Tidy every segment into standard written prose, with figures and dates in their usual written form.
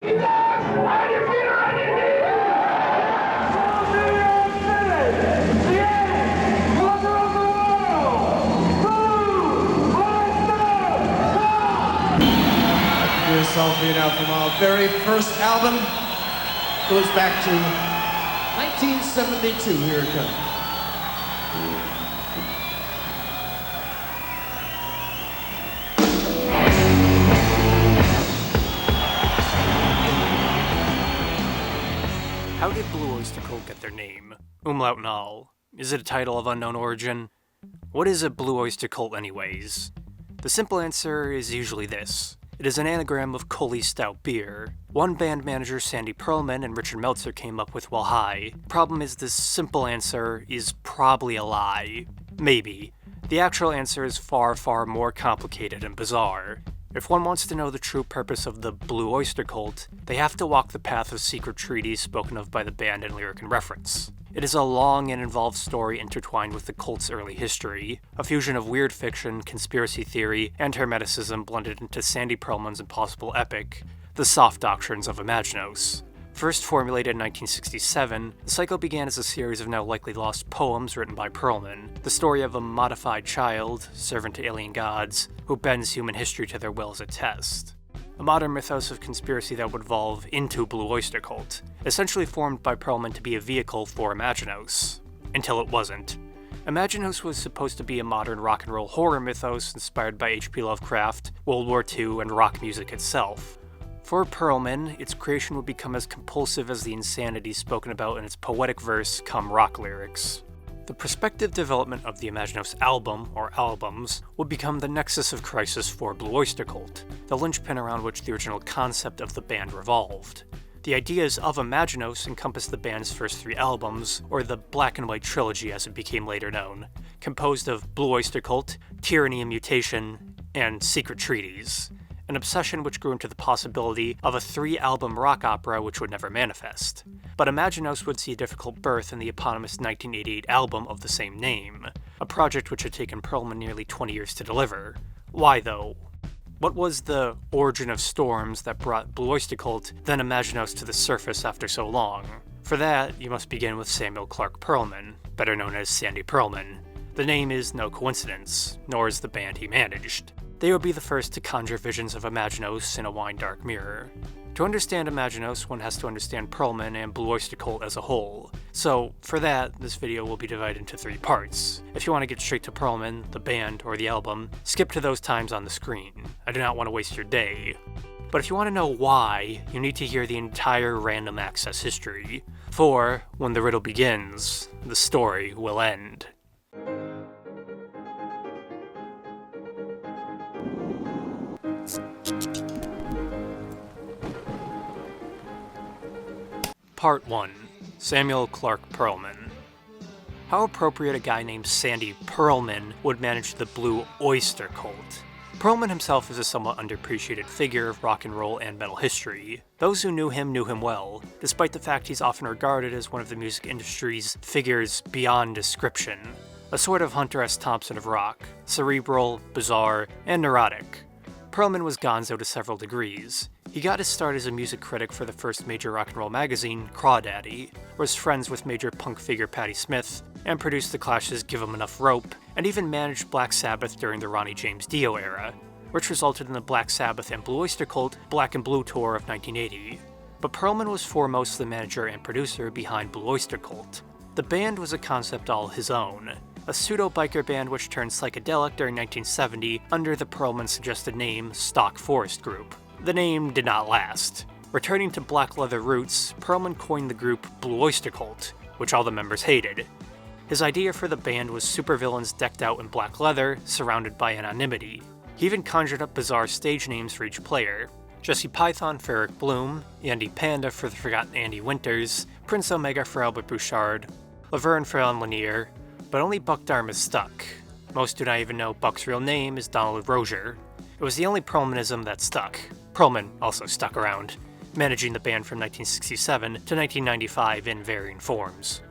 Song for you now from our very first album. Goes back to 1972. Here it comes. How did Blue Oyster Cult get their name? Umlaut and all. Is it a title of unknown origin? What is a Blue Oyster Cult anyways? The simple answer is usually this. It is an anagram of Cully Stout Beer. One band manager, Sandy Pearlman, and Richard Meltzer came up with while high. Problem is, this simple answer is probably a lie. Maybe. The actual answer is far, far more complicated and bizarre. If one wants to know the true purpose of the Blue Oyster Cult, they have to walk the path of secret treaties spoken of by the band in lyric and reference. It is a long and involved story intertwined with the cult's early history, a fusion of weird fiction, conspiracy theory, and hermeticism blended into Sandy Pearlman's impossible epic, The Soft Doctrines of Imaginos. First formulated in 1967, the cycle began as a series of now likely lost poems written by Pearlman, the story of a modified child, servant to alien gods, who bends human history to their will as a test. A modern mythos of conspiracy that would evolve into Blue Oyster Cult, essentially formed by Pearlman to be a vehicle for Imaginos. Until it wasn't. Imaginos was supposed to be a modern rock and roll horror mythos inspired by H.P. Lovecraft, World War II, and rock music itself. For Pearlman, its creation would become as compulsive as the insanity spoken about in its poetic verse come rock lyrics. The prospective development of the Imaginos album, or albums, would become the nexus of crisis for Blue Oyster Cult, the linchpin around which the original concept of the band revolved. The ideas of Imaginos encompass the band's first 3 albums, or the Black and White Trilogy as it became later known, composed of Blue Oyster Cult, Tyranny and Mutation, and Secret Treaties, an obsession which grew into the possibility of a 3-album rock opera which would never manifest. But Imaginos would see a difficult birth in the eponymous 1988 album of the same name, a project which had taken Pearlman nearly 20 years to deliver. Why though? What was the origin of storms that brought Blue Oyster Cult, then Imaginos, to the surface after so long? For that, you must begin with Samuel Clark Pearlman, better known as Sandy Pearlman. The name is no coincidence, nor is the band he managed. They would be the first to conjure visions of Imaginos in a wine-dark mirror. To understand Imaginos, one has to understand Pearlman and Blue Oyster Cult as a whole. So, for that, this video will be divided into 3 parts. If you want to get straight to Pearlman, the band, or the album, skip to those times on the screen. I do not want to waste your day. But if you want to know why, you need to hear the entire random access history. For, when the riddle begins, the story will end. Part 1. Samuel Clark Pearlman. How appropriate a guy named Sandy Pearlman would manage the Blue Oyster Cult. Pearlman himself is a somewhat underappreciated figure of rock and roll and metal history. Those who knew him well, despite the fact he's often regarded as one of the music industry's figures beyond description. A sort of Hunter S. Thompson of rock, cerebral, bizarre, and neurotic. Pearlman was gonzo to several degrees. He got his start as a music critic for the first major rock and roll magazine, Crawdaddy, was friends with major punk figure Patti Smith, and produced the Clash's Give 'Em Enough Rope, and even managed Black Sabbath during the Ronnie James Dio era, which resulted in the Black Sabbath and Blue Oyster Cult Black and Blue tour of 1980. But Pearlman was foremost the manager and producer behind Blue Oyster Cult. The band was a concept all his own, a pseudo-biker band which turned psychedelic during 1970 under the Pearlman-suggested name Stock Forest Group. The name did not last. Returning to black leather roots, Pearlman coined the group Blue Oyster Cult, which all the members hated. His idea for the band was supervillains decked out in black leather, surrounded by anonymity. He even conjured up bizarre stage names for each player. Jesse Python for Eric Bloom, Andy Panda for the forgotten Andy Winters, Prince Omega for Albert Bouchard, Laverne for Alan Lanier, but only Buck Dharma stuck. Most do not even know Buck's real name is Donald Rozier. It was the only Pearlmanism that stuck. Pearlman also stuck around, managing the band from 1967 to 1995 in varying forms.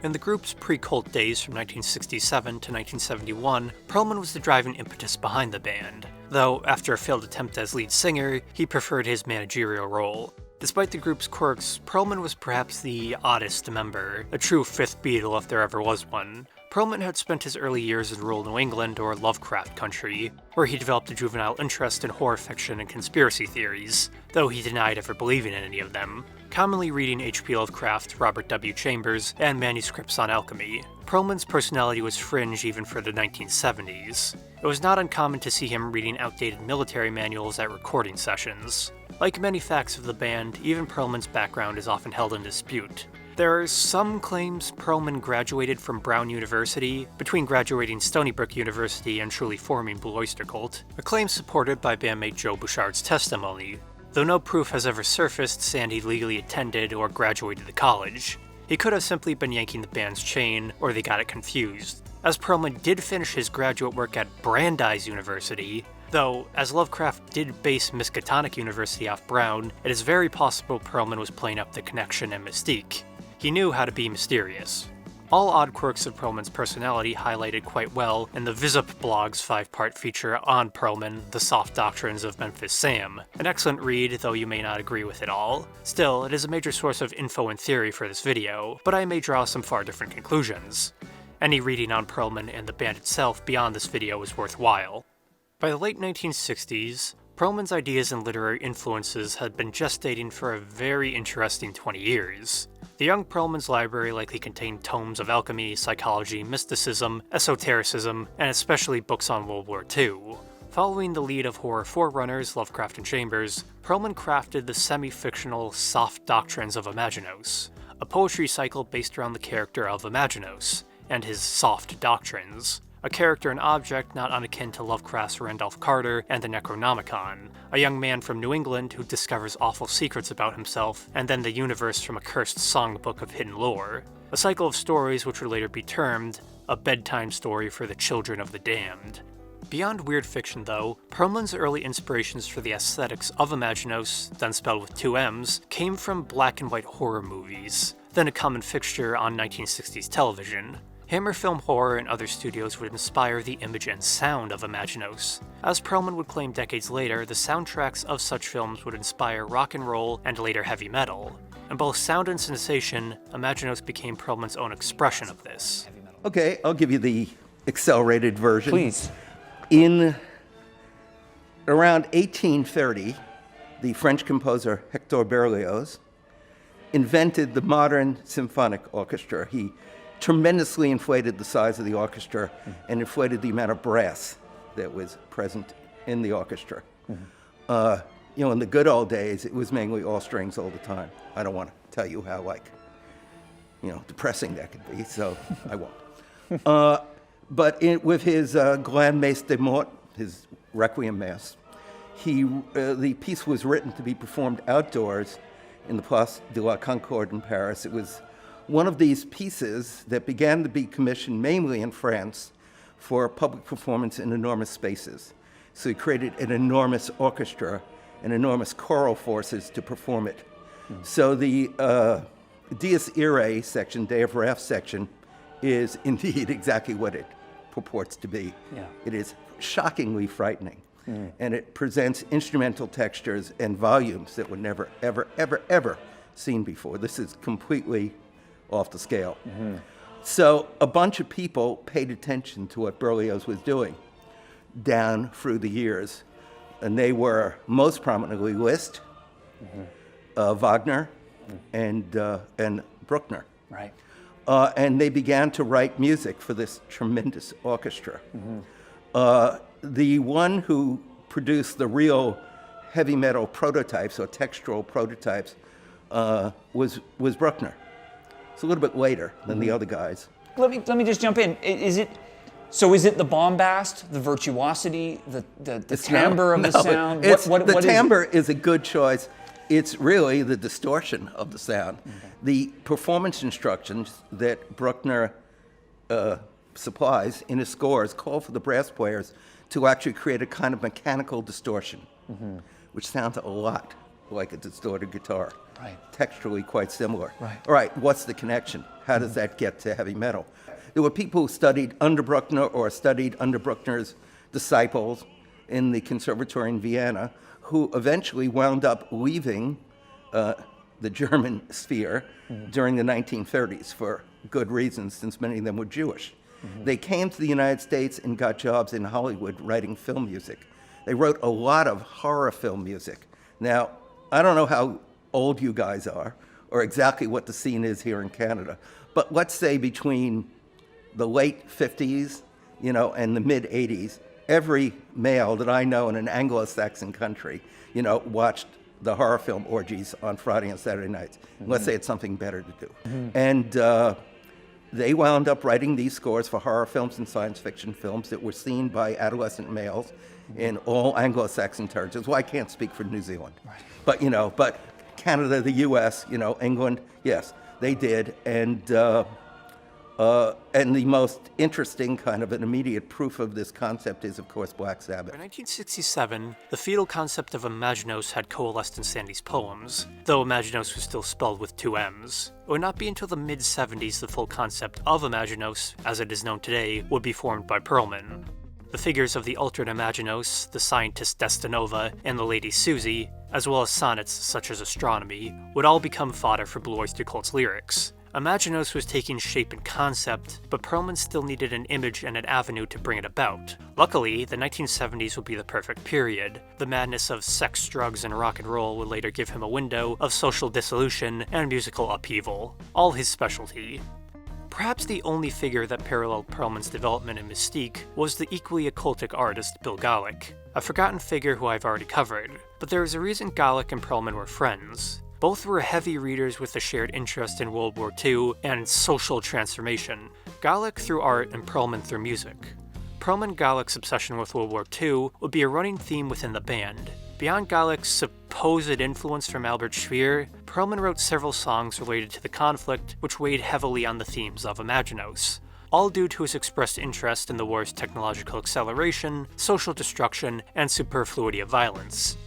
In the group's pre-cult days from 1967 to 1971, Pearlman was the driving impetus behind the band, though after a failed attempt as lead singer, he preferred his managerial role. Despite the group's quirks, Pearlman was perhaps the oddest member, a true fifth Beatle if there ever was one. Pearlman had spent his early years in rural New England or Lovecraft country, where he developed a juvenile interest in horror fiction and conspiracy theories, though he denied ever believing in any of them, commonly reading H.P. Lovecraft, Robert W. Chambers, and manuscripts on alchemy. Pearlman's personality was fringe even for the 1970s. It was not uncommon to see him reading outdated military manuals at recording sessions. Like many facts of the band, even Pearlman's background is often held in dispute. There are some claims Pearlman graduated from Brown University, between graduating Stony Brook University and truly forming Blue Oyster Cult, a claim supported by bandmate Joe Bouchard's testimony, though no proof has ever surfaced Sandy legally attended or graduated the college. He could have simply been yanking the band's chain, or they got it confused, as Pearlman did finish his graduate work at Brandeis University, though, as Lovecraft did base Miskatonic University off Brown, it is very possible Pearlman was playing up the connection and mystique. He knew how to be mysterious. All odd quirks of Pearlman's personality highlighted quite well in the Vizup blog's 5-part feature on Pearlman, The Soft Doctrines of Memphis Sam. An excellent read, though you may not agree with it all. Still, it is a major source of info and theory for this video, but I may draw some far different conclusions. Any reading on Pearlman and the band itself beyond this video is worthwhile. By the late 1960s, Pearlman's ideas and literary influences had been gestating for a very interesting 20 years. The young Pearlman's library likely contained tomes of alchemy, psychology, mysticism, esotericism, and especially books on World War II. Following the lead of horror forerunners Lovecraft and Chambers, Pearlman crafted the semi-fictional Soft Doctrines of Imaginos, a poetry cycle based around the character of Imaginos, and his soft doctrines, a character and object not unakin to Lovecraft's Randolph Carter and the Necronomicon, a young man from New England who discovers awful secrets about himself, and then the universe from a cursed songbook of hidden lore, a cycle of stories which would later be termed a bedtime story for the children of the damned. Beyond weird fiction, though, Pearlman's early inspirations for the aesthetics of Imaginos, then spelled with 2 M's, came from black and white horror movies, then a common fixture on 1960s television. Hammer Film Horror and other studios would inspire the image and sound of Imaginos. As Pearlman would claim decades later, the soundtracks of such films would inspire rock and roll and later heavy metal. In both sound and sensation, Imaginos became Pearlman's own expression of this. Okay, I'll give you the accelerated version. Please. In around 1830, the French composer Hector Berlioz invented the modern symphonic orchestra. He tremendously inflated the size of the orchestra and inflated the amount of brass that was present in the orchestra. In the good old days, it was mainly all strings all the time. I don't want to tell you how, depressing that could be, so I won't. But with his Grand Messe de Mort, his Requiem Mass, the piece was written to be performed outdoors in the Place de la Concorde in Paris. It was one of these pieces that began to be commissioned mainly in France for public performance in enormous spaces. So he created an enormous orchestra and enormous choral forces to perform it. So the Dies Irae section, Day of Wrath section, is indeed exactly what it purports to be. Yeah. It is shockingly frightening. And it presents instrumental textures and volumes that were never, ever, ever, ever seen before. This is completely off the scale. So a bunch of people paid attention to what Berlioz was doing down through the years. And they were most prominently Liszt, Wagner, and Bruckner. Right. And they began to write music for this tremendous orchestra. The one who produced the real heavy metal prototypes or textural prototypes was Bruckner. It's a little bit later than the other guys. Let me just jump in. Is it the bombast, the virtuosity, the timbre of the sound? The timbre is a good choice. It's really the distortion of the sound. The performance instructions that Bruckner supplies in his scores call for the brass players to actually create a kind of mechanical distortion, which sounds a lot like a distorted guitar. Right. Texturally quite similar. Right. All right, what's the connection? How does that get to heavy metal? There were people who studied under Bruckner or studied under Bruckner's disciples in the conservatory in Vienna who eventually wound up leaving the German sphere during the 1930s for good reasons, since many of them were Jewish. They came to the United States and got jobs in Hollywood writing film music. They wrote a lot of horror film music. Now, I don't know how old you guys are or exactly what the scene is here in Canada, but let's say between the late 50s, and the mid 80s, every male that I know in an Anglo-Saxon country, watched the horror film orgies on Friday and Saturday nights. Let's say it's something better to do. And they wound up writing these scores for horror films and science fiction films that were seen by adolescent males in all Anglo-Saxon territories. Well, I can't speak for New Zealand, but but Canada, the U.S., England, yes, they did, and the most interesting kind of an immediate proof of this concept is, of course, Black Sabbath. By 1967, the fetal concept of Imaginos had coalesced in Sandy's poems, though Imaginos was still spelled with 2 M's. It would not be until the mid-70s the full concept of Imaginos, as it is known today, would be formed by Pearlman. The figures of the altered Imaginos, the scientist Desdinova, and the lady Susie, as well as sonnets such as Astronomy, would all become fodder for Blue Oyster Cult's lyrics. Imaginos was taking shape and concept, but Pearlman still needed an image and an avenue to bring it about. Luckily, the 1970s would be the perfect period. The madness of sex, drugs, and rock and roll would later give him a window of social dissolution and musical upheaval, all his specialty. Perhaps the only figure that paralleled Pearlman's development in mystique was the equally occultic artist Bill Galop, a forgotten figure who I've already covered, but there is a reason Galop and Pearlman were friends. Both were heavy readers with a shared interest in World War II and social transformation. Galop through art and Pearlman through music. Pearlman Galop's obsession with World War II would be a running theme within the band. Beyond Galop's supposed influence from Albert Speer, Pearlman wrote several songs related to the conflict, which weighed heavily on the themes of Imaginos, all due to his expressed interest in the war's technological acceleration, social destruction, and superfluity of violence.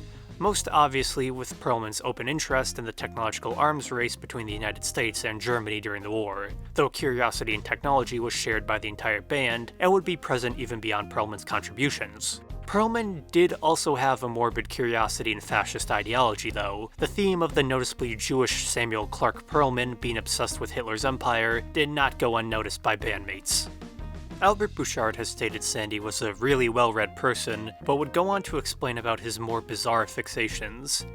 Most obviously with Pearlman's open interest in the technological arms race between the United States and Germany during the war, though curiosity in technology was shared by the entire band and would be present even beyond Pearlman's contributions. Pearlman did also have a morbid curiosity in fascist ideology, though. The theme of the noticeably Jewish Samuel Clark Pearlman being obsessed with Hitler's empire did not go unnoticed by bandmates. Albert Bouchard has stated Sandy was a really well-read person, but would go on to explain about his more bizarre fixations.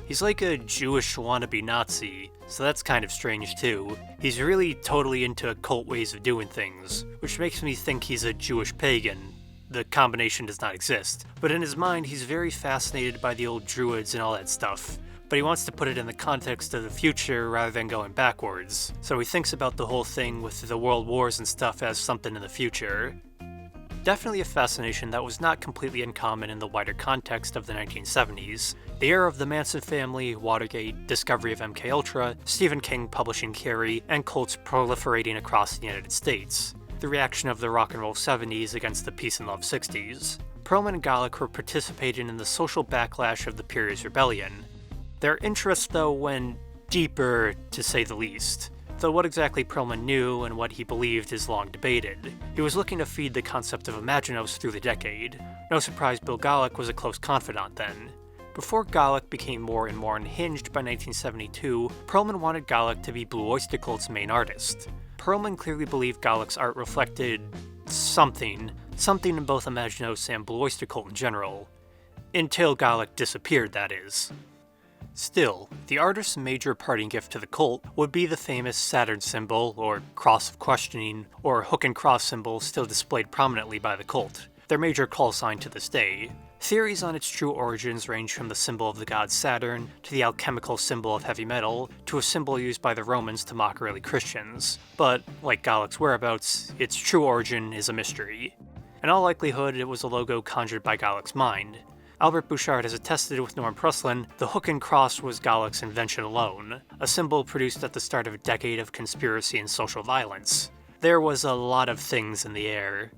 He's like a Jewish wannabe Nazi, so that's kind of strange too. He's really totally into occult ways of doing things, which makes me think he's a Jewish pagan. The combination does not exist, but in his mind he's very fascinated by the old druids and all that stuff. But he wants to put it in the context of the future rather than going backwards, so he thinks about the whole thing with the world wars and stuff as something in the future. Definitely a fascination that was not completely uncommon in the wider context of the 1970s. The era of the Manson family, Watergate, discovery of MKUltra, Stephen King publishing Carrie, and cults proliferating across the United States. The reaction of the rock and roll 70s against the peace and love 60s. Pearlman and Galop were participating in the social backlash of the period's rebellion. Their interest, though, went deeper, to say the least, though what exactly Pearlman knew and what he believed is long debated. He was looking to feed the concept of Imaginos through the decade. No surprise Bill Galop was a close confidant then. Before Galop became more and more unhinged by 1972, Pearlman wanted Galop to be Blue Oyster Cult's main artist. Pearlman clearly believed Galop's art reflected something in both Imaginos and Blue Oyster Cult in general. Until Galop disappeared, that is. Still, the artist's major parting gift to the cult would be the famous Saturn symbol, or cross of questioning, or hook and cross symbol still displayed prominently by the cult, their major call sign to this day. Theories on its true origins range from the symbol of the god Saturn, to the alchemical symbol of heavy metal, to a symbol used by the Romans to mock early Christians, but, like Galop's whereabouts, its true origin is a mystery. In all likelihood, it was a logo conjured by Galop's mind. Albert Bouchard has attested with Norm Prusslin the hook and cross was Galop's invention alone, a symbol produced at the start of a decade of conspiracy and social violence. There was a lot of things in the air,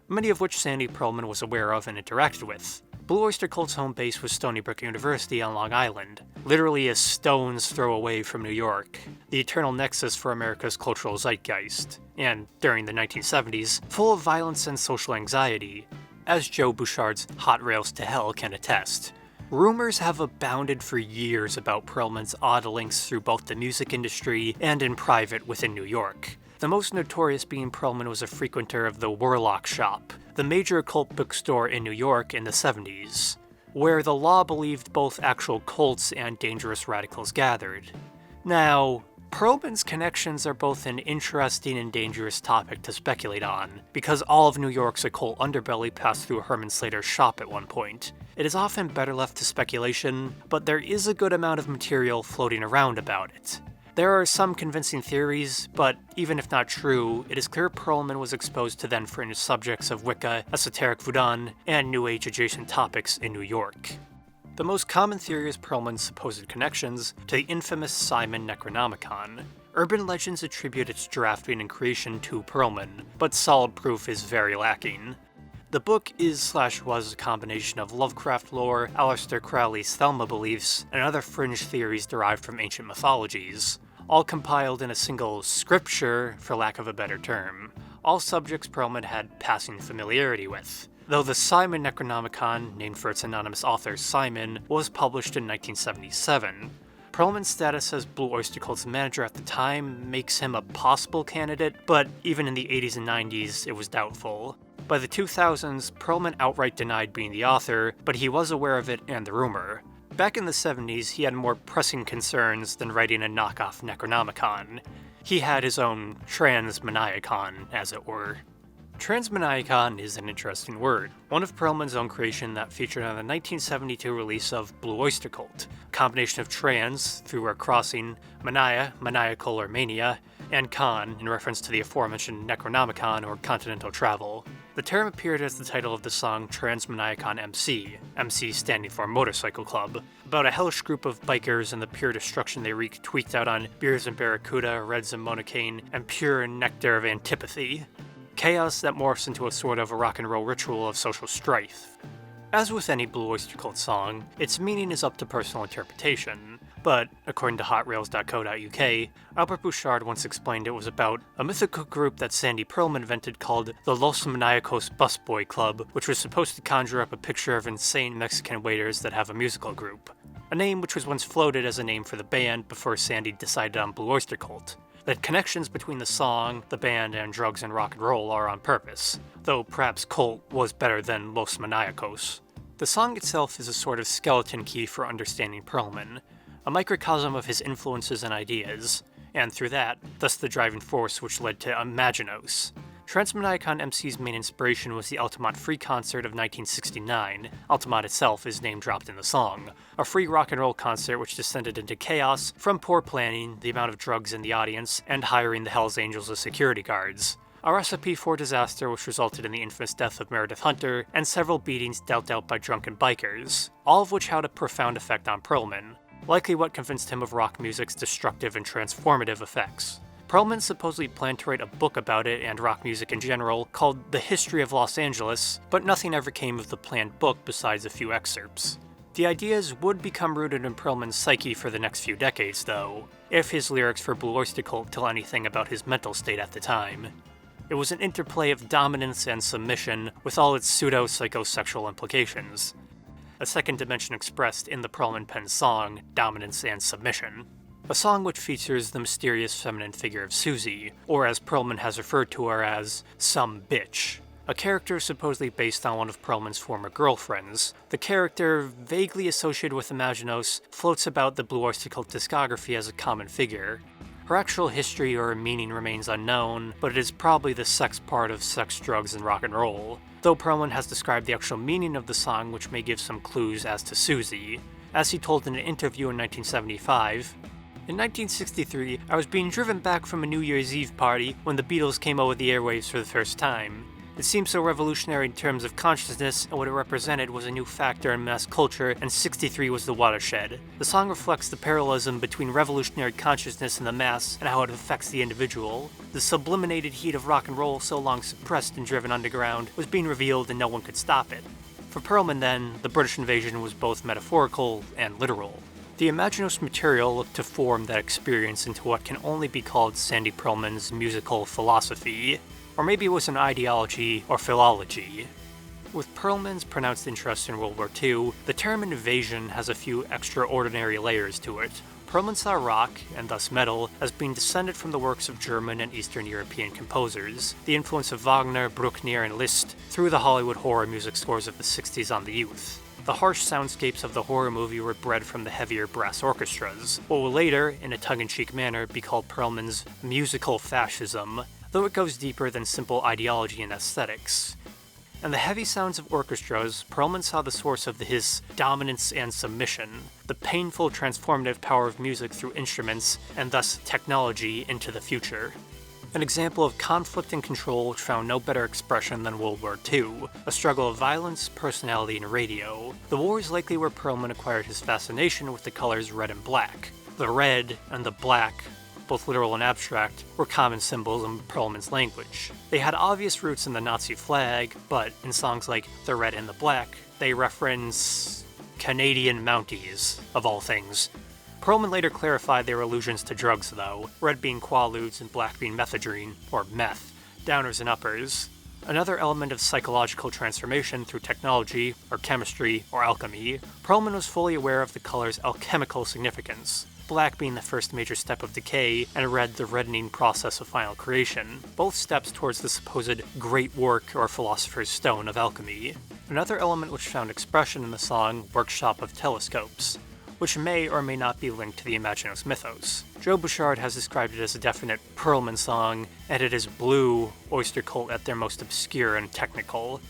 many of which Sandy Pearlman was aware of and interacted with. Blue Oyster Cult's home base was Stony Brook University on Long Island, literally a stone's throw away from New York, the eternal nexus for America's cultural zeitgeist, and, during the 1970s, full of violence and social anxiety, as Joe Bouchard's Hot Rails to Hell can attest. Rumors have abounded for years about Pearlman's odd links through both the music industry and in private within New York. The most notorious being Pearlman was a frequenter of the Warlock Shop, the major occult bookstore in New York in the 70s, where the law believed both actual cults and dangerous radicals gathered. Now, Pearlman's connections are both an interesting and dangerous topic to speculate on, because all of New York's occult underbelly passed through Herman Slater's shop at one point. It is often better left to speculation, but there is a good amount of material floating around about it. There are some convincing theories, but even if not true, it is clear Pearlman was exposed to then fringe subjects of Wicca, esoteric voodoo, and New Age adjacent topics in New York. The most common theory is Pearlman's supposed connections to the infamous Simon Necronomicon. Urban legends attribute its drafting and creation to Pearlman, but solid proof is very lacking. The book is/was a combination of Lovecraft lore, Aleister Crowley's Thelma beliefs, and other fringe theories derived from ancient mythologies, all compiled in a single scripture, for lack of a better term. All subjects Pearlman had passing familiarity with, though the Simon Necronomicon, named for its anonymous author Simon, was published in 1977. Pearlman's status as Blue Oyster Cult's manager at the time makes him a possible candidate, but even in the 80s and 90s, it was doubtful. By the 2000s, Pearlman outright denied being the author, but he was aware of it and the rumor. Back in the 70s, he had more pressing concerns than writing a knockoff Necronomicon. He had his own Transmaniacon, as it were. Transmaniacon is an interesting word, one of Pearlman's own creation that featured on the 1972 release of Blue Oyster Cult, a combination of trans, through a crossing, mania, maniacal or mania, and con, in reference to the aforementioned Necronomicon or continental travel. The term appeared as the title of the song Transmaniacon MC, MC standing for Motorcycle Club, about a hellish group of bikers and the pure destruction they wreak tweaked out on beers and barracuda, reds and monocane, and pure nectar of antipathy. Chaos that morphs into a sort of a rock and roll ritual of social strife. As with any Blue Oyster Cult song, its meaning is up to personal interpretation, but, according to hotrails.co.uk, Albert Bouchard once explained it was about a mythical group that Sandy Pearlman invented called the Los Maniacos Busboy Club, which was supposed to conjure up a picture of insane Mexican waiters that have a musical group. A name which was once floated as a name for the band before Sandy decided on Blue Oyster Cult. That connections between the song, the band, and drugs and rock and roll are on purpose, though perhaps cult was better than Los Maniacos. The song itself is a sort of skeleton key for understanding Pearlman, a microcosm of his influences and ideas, and through that, thus the driving force which led to Imaginos. Transmaniacon MC's main inspiration was the Altamont Free concert of 1969. Altamont itself is name-dropped in the song, a free rock and roll concert which descended into chaos from poor planning, the amount of drugs in the audience, and hiring the Hells Angels as security guards. A recipe for disaster which resulted in the infamous death of Meredith Hunter, and several beatings dealt out by drunken bikers, all of which had a profound effect on Pearlman, likely what convinced him of rock music's destructive and transformative effects. Pearlman supposedly planned to write a book about it and rock music in general called The History of Los Angeles, but nothing ever came of the planned book besides a few excerpts. The ideas would become rooted in Pearlman's psyche for the next few decades, though, if his lyrics for Blue Oyster Cult tell anything about his mental state at the time. It was an interplay of dominance and submission with all its pseudo-psychosexual implications. A second dimension expressed in the Pearlman penned song, Dominance and Submission. A song which features the mysterious feminine figure of Susie, or as Pearlman has referred to her as, some bitch. A character supposedly based on one of Pearlman's former girlfriends. The character, vaguely associated with Imaginos, floats about the Blue Oyster Cult discography as a common figure. Her actual history or meaning remains unknown, but it is probably the sex part of sex, drugs, and rock and roll, though Pearlman has described the actual meaning of the song which may give some clues as to Susie. As he told in an interview in 1975, "In 1963, I was being driven back from a New Year's Eve party when the Beatles came over the airwaves for the first time. It seemed so revolutionary in terms of consciousness, and what it represented was a new factor in mass culture, and 63 was the watershed. The song reflects the parallelism between revolutionary consciousness in the mass and how it affects the individual. The sublimated heat of rock and roll, so long suppressed and driven underground, was being revealed and no one could stop it." For Pearlman, then, the British invasion was both metaphorical and literal. The Imaginos material looked to form that experience into what can only be called Sandy Pearlman's musical philosophy. Or maybe it was an ideology or philology. With Pearlman's pronounced interest in World War II, the term invasion has a few extraordinary layers to it. Pearlman saw rock, and thus metal, as being descended from the works of German and Eastern European composers, the influence of Wagner, Bruckner, and Liszt through the Hollywood horror music scores of the 60s on the youth. The harsh soundscapes of the horror movie were bred from the heavier brass orchestras, what will later, in a tongue-in-cheek manner, be called Pearlman's musical fascism, though it goes deeper than simple ideology and aesthetics. In the heavy sounds of orchestras, Pearlman saw the source of his dominance and submission, the painful transformative power of music through instruments, and thus technology, into the future. An example of conflict and control which found no better expression than World War II, a struggle of violence, personality, and radio. The war is likely where Pearlman acquired his fascination with the colors red and black. The red and the black, both literal and abstract, were common symbols in Pearlman's language. They had obvious roots in the Nazi flag, but in songs like The Red and the Black, they reference Canadian Mounties, of all things. Pearlman later clarified they were allusions to drugs, though, red being quaaludes and black being methadone, or meth, downers and uppers. Another element of psychological transformation through technology, or chemistry, or alchemy, Pearlman was fully aware of the color's alchemical significance, black being the first major step of decay, and red the reddening process of final creation, both steps towards the supposed great work or philosopher's stone of alchemy. Another element which found expression in the song, Workshop of Telescopes, which may or may not be linked to the Imaginos mythos. Joe Bouchard has described it as a definite Pearlman song, and it is Blue Oyster Cult at their most obscure and technical.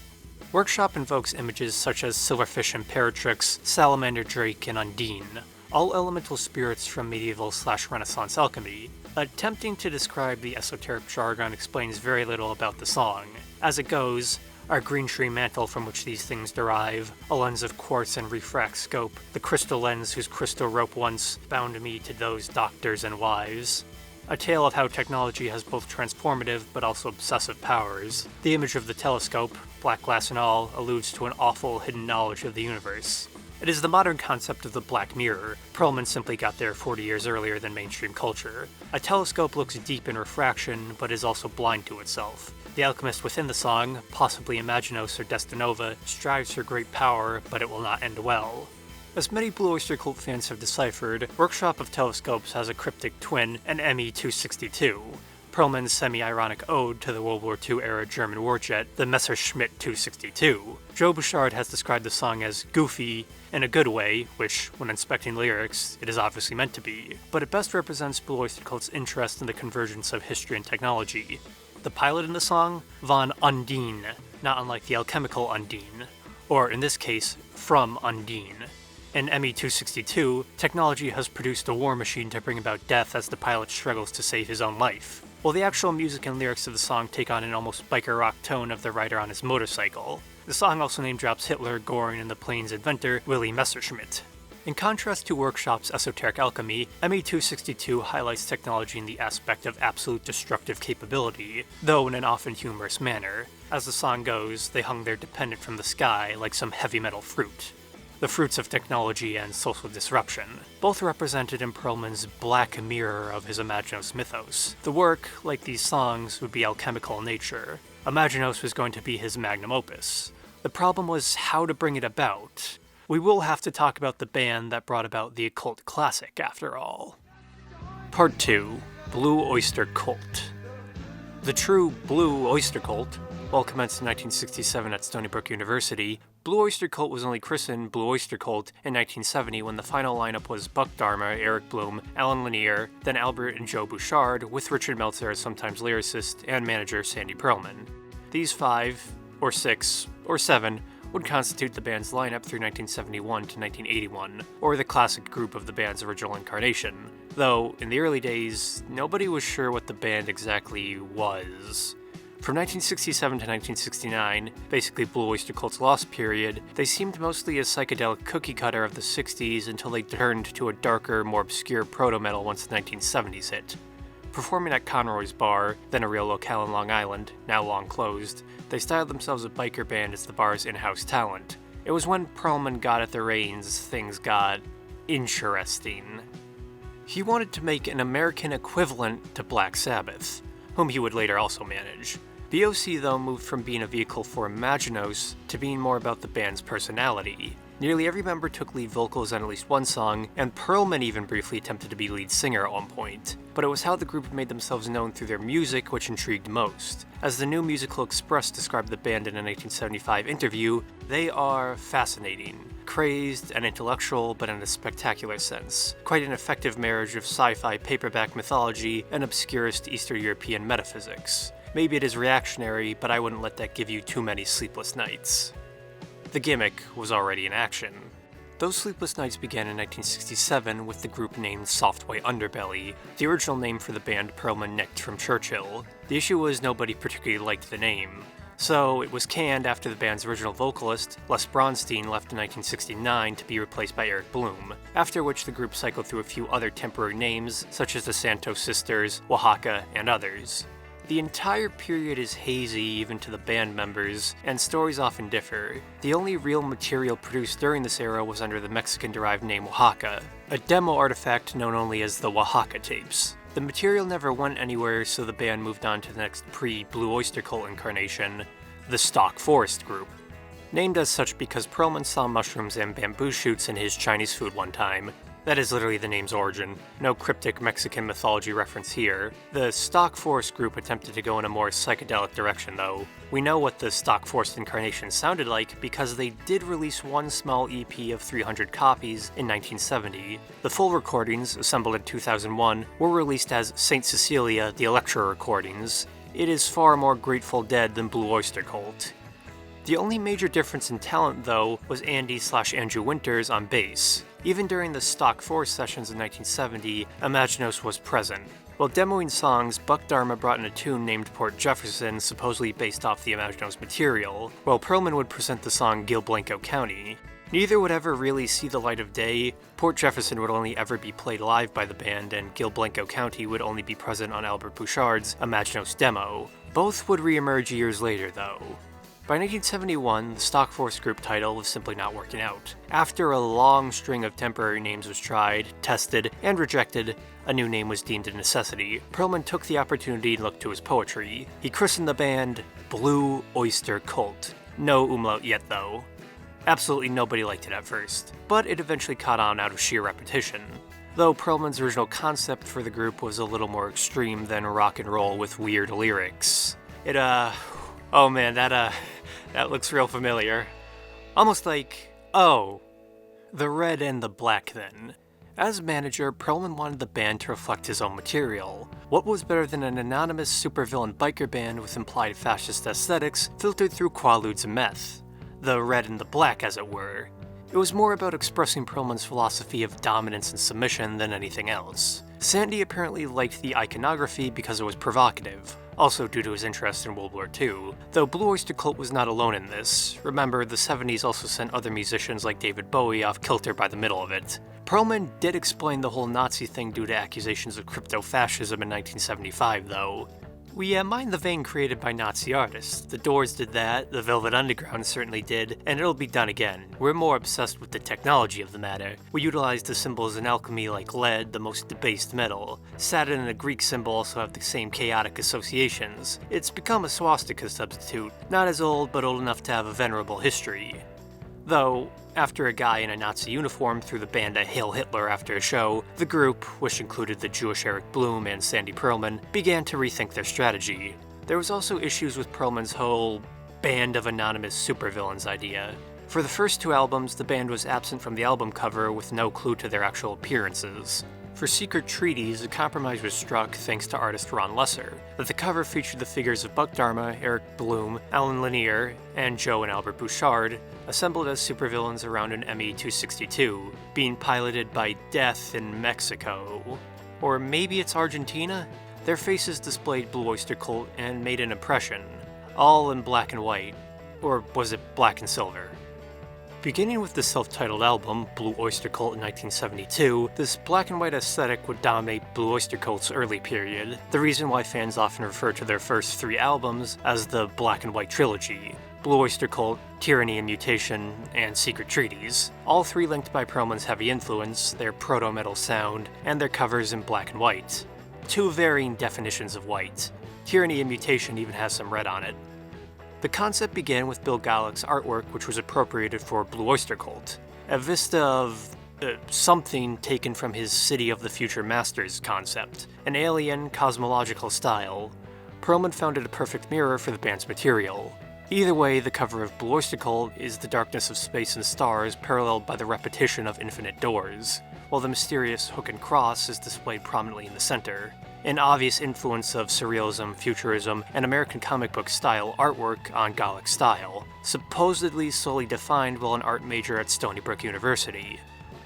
Workshop invokes images such as Silverfish Imperatrix, Salamander Drake, and Undine, all elemental spirits from medieval/Renaissance alchemy. Attempting to describe the esoteric jargon explains very little about the song. As it goes, our green tree mantle from which these things derive, a lens of quartz and refract scope, the crystal lens whose crystal rope once bound me to those doctors and wives. A tale of how technology has both transformative but also obsessive powers. The image of the telescope, black glass and all, alludes to an awful hidden knowledge of the universe. It is the modern concept of the Black Mirror. Pearlman simply got there 40 years earlier than mainstream culture. A telescope looks deep in refraction, but is also blind to itself. The alchemist within the song, possibly Imaginos or Desdinova, strives for great power, but it will not end well. As many Blue Oyster Cult fans have deciphered, Workshop of Telescopes has a cryptic twin, an ME-262, Pearlman's semi-ironic ode to the World War II-era German warjet, the Messerschmitt 262. Joe Bouchard has described the song as goofy, in a good way, which, when inspecting lyrics, it is obviously meant to be, but it best represents Blue Oyster Cult's interest in the convergence of history and technology. The pilot in the song, von Undine, not unlike the alchemical Undine, or in this case, from Undine. In ME-262, technology has produced a war machine to bring about death as the pilot struggles to save his own life, while the actual music and lyrics of the song take on an almost biker rock tone of the rider on his motorcycle. The song also name-drops Hitler, Göring, and the plane's inventor, Willy Messerschmitt. In contrast to Workshop's esoteric alchemy, ME-262 highlights technology in the aspect of absolute destructive capability, though in an often humorous manner. As the song goes, they hung there dependent from the sky like some heavy metal fruit. The fruits of technology and social disruption, both represented in Pearlman's black mirror of his Imaginos mythos. The work, like these songs, would be alchemical in nature. Imaginos was going to be his magnum opus. The problem was how to bring it about. We will have to talk about the band that brought about the occult classic, after all. Part 2. Blue Oyster Cult. The true Blue Oyster Cult, while commenced in 1967 at Stony Brook University, Blue Oyster Cult was only christened Blue Oyster Cult in 1970 when the final lineup was Buck Dharma, Eric Bloom, Alan Lanier, then Albert and Joe Bouchard, with Richard Meltzer as sometimes lyricist and manager Sandy Pearlman. These 5, or 6, or 7 would constitute the band's lineup through 1971 to 1981, or the classic group of the band's original incarnation, though in the early days, nobody was sure what the band exactly was. From 1967 to 1969, basically Blue Oyster Cult's lost period, they seemed mostly a psychedelic cookie cutter of the 60s until they turned to a darker, more obscure proto-metal once the 1970s hit. Performing at Conroy's Bar, then a real locale in Long Island, now long closed, they styled themselves a biker band as the bar's in-house talent. It was when Pearlman got at the reins, things got interesting. He wanted to make an American equivalent to Black Sabbath, whom he would later also manage. BOC, though, moved from being a vehicle for Imaginos to being more about the band's personality. Nearly every member took lead vocals on at least one song, and Pearlman even briefly attempted to be lead singer at one point. But it was how the group made themselves known through their music which intrigued most. As the New Musical Express described the band in a 1975 interview, they are fascinating, crazed and intellectual, but in a spectacular sense. Quite an effective marriage of sci-fi paperback mythology and obscurest Eastern European metaphysics. Maybe it is reactionary, but I wouldn't let that give you too many sleepless nights. The gimmick was already in action. Those sleepless nights began in 1967 with the group named Soft White Underbelly, the original name for the band Pearlman nicked from Churchill. The issue was nobody particularly liked the name, so it was canned after the band's original vocalist, Les Bronstein, left in 1969 to be replaced by Eric Bloom, after which the group cycled through a few other temporary names, such as the Santos Sisters, Oaxaca, and others. The entire period is hazy even to the band members, and stories often differ. The only real material produced during this era was under the Mexican-derived name Oaxaca, a demo artifact known only as the Oaxaca tapes. The material never went anywhere, so the band moved on to the next pre-Blue Oyster Cult incarnation, the Stock Forest Group. Named as such because Pearlman saw mushrooms and bamboo shoots in his Chinese food one time. That is literally the name's origin. No cryptic Mexican mythology reference here. The Stock Forest group attempted to go in a more psychedelic direction, though. We know what the Stock Forest incarnation sounded like because they did release one small EP of 300 copies in 1970. The full recordings, assembled in 2001, were released as St. Cecilia, the Electra recordings. It is far more Grateful Dead than Blue Oyster Cult. The only major difference in talent, though, was Andy/Andrew Winters on bass. Even during the Stock Forest sessions in 1970, Imaginos was present. While demoing songs, Buck Dharma brought in a tune named Port Jefferson, supposedly based off the Imaginos material, while Pearlman would present the song Gil Blanco County. Neither would ever really see the light of day. Port Jefferson would only ever be played live by the band, and Gil Blanco County would only be present on Albert Bouchard's Imaginos demo. Both would re-emerge years later, though. By 1971, the Stock Forest group title was simply not working out. After a long string of temporary names was tried, tested, and rejected, a new name was deemed a necessity. Pearlman took the opportunity and looked to his poetry. He christened the band Blue Oyster Cult. No umlaut yet, though. Absolutely nobody liked it at first, but it eventually caught on out of sheer repetition. Though Pearlman's original concept for the group was a little more extreme than rock and roll with weird lyrics. Oh man, that looks real familiar. Almost like, oh, the red and the black then. As manager, Pearlman wanted the band to reflect his own material. What was better than an anonymous supervillain biker band with implied fascist aesthetics filtered through quaaludes and meth? The red and the black, as it were. It was more about expressing Pearlman's philosophy of dominance and submission than anything else. Sandy apparently liked the iconography because it was provocative, also due to his interest in World War II, though Blue Oyster Cult was not alone in this. Remember, the 70s also sent other musicians like David Bowie off kilter by the middle of it. Pearlman did explain the whole Nazi thing due to accusations of crypto-fascism in 1975, though. We mind the vein created by Nazi artists. The Doors did that, the Velvet Underground certainly did, and it'll be done again. We're more obsessed with the technology of the matter. We utilize the symbols in alchemy like lead, the most debased metal. Saturn and the Greek symbol also have the same chaotic associations. It's become a swastika substitute, not as old, but old enough to have a venerable history. Though, after a guy in a Nazi uniform threw the band a Hail Hitler after a show, the group, which included the Jewish Eric Bloom and Sandy Pearlman, began to rethink their strategy. There was also issues with Pearlman's whole band of anonymous supervillains idea. For the first two albums, the band was absent from the album cover with no clue to their actual appearances. For Secret Treaties, a compromise was struck thanks to artist Ron Lesser, that the cover featured the figures of Buck Dharma, Eric Bloom, Alan Lanier, and Joe and Albert Bouchard, assembled as supervillains around an ME-262, being piloted by Death in Mexico. Or maybe it's Argentina? Their faces displayed Blue Oyster Cult and made an impression, all in black and white. Or was it black and silver? Beginning with the self-titled album, Blue Oyster Cult in 1972, this black and white aesthetic would dominate Blue Oyster Cult's early period, the reason why fans often refer to their first three albums as the Black and White Trilogy. Blue Oyster Cult, Tyranny and Mutation, and Secret Treaties, all three linked by Pearlman's heavy influence, their proto-metal sound, and their covers in black and white. Two varying definitions of white. Tyranny and Mutation even has some red on it. The concept began with Bill Galluck's artwork, which was appropriated for Blue Oyster Cult, a vista of something taken from his City of the Future Masters concept, an alien cosmological style. Pearlman found it a perfect mirror for the band's material. Either way, the cover of Blue Oyster Cult is the darkness of space and stars paralleled by the repetition of infinite doors, while the mysterious hook and cross is displayed prominently in the center. An obvious influence of surrealism, futurism, and American comic book style artwork on Galluck's style, supposedly solely defined while an art major at Stony Brook University.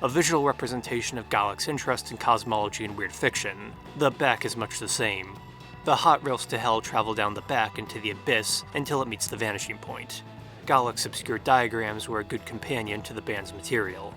A visual representation of Galluck's interest in cosmology and weird fiction. The back is much the same. The hot rails to hell travel down the back into the abyss until it meets the vanishing point. Galluck's obscure diagrams were a good companion to the band's material.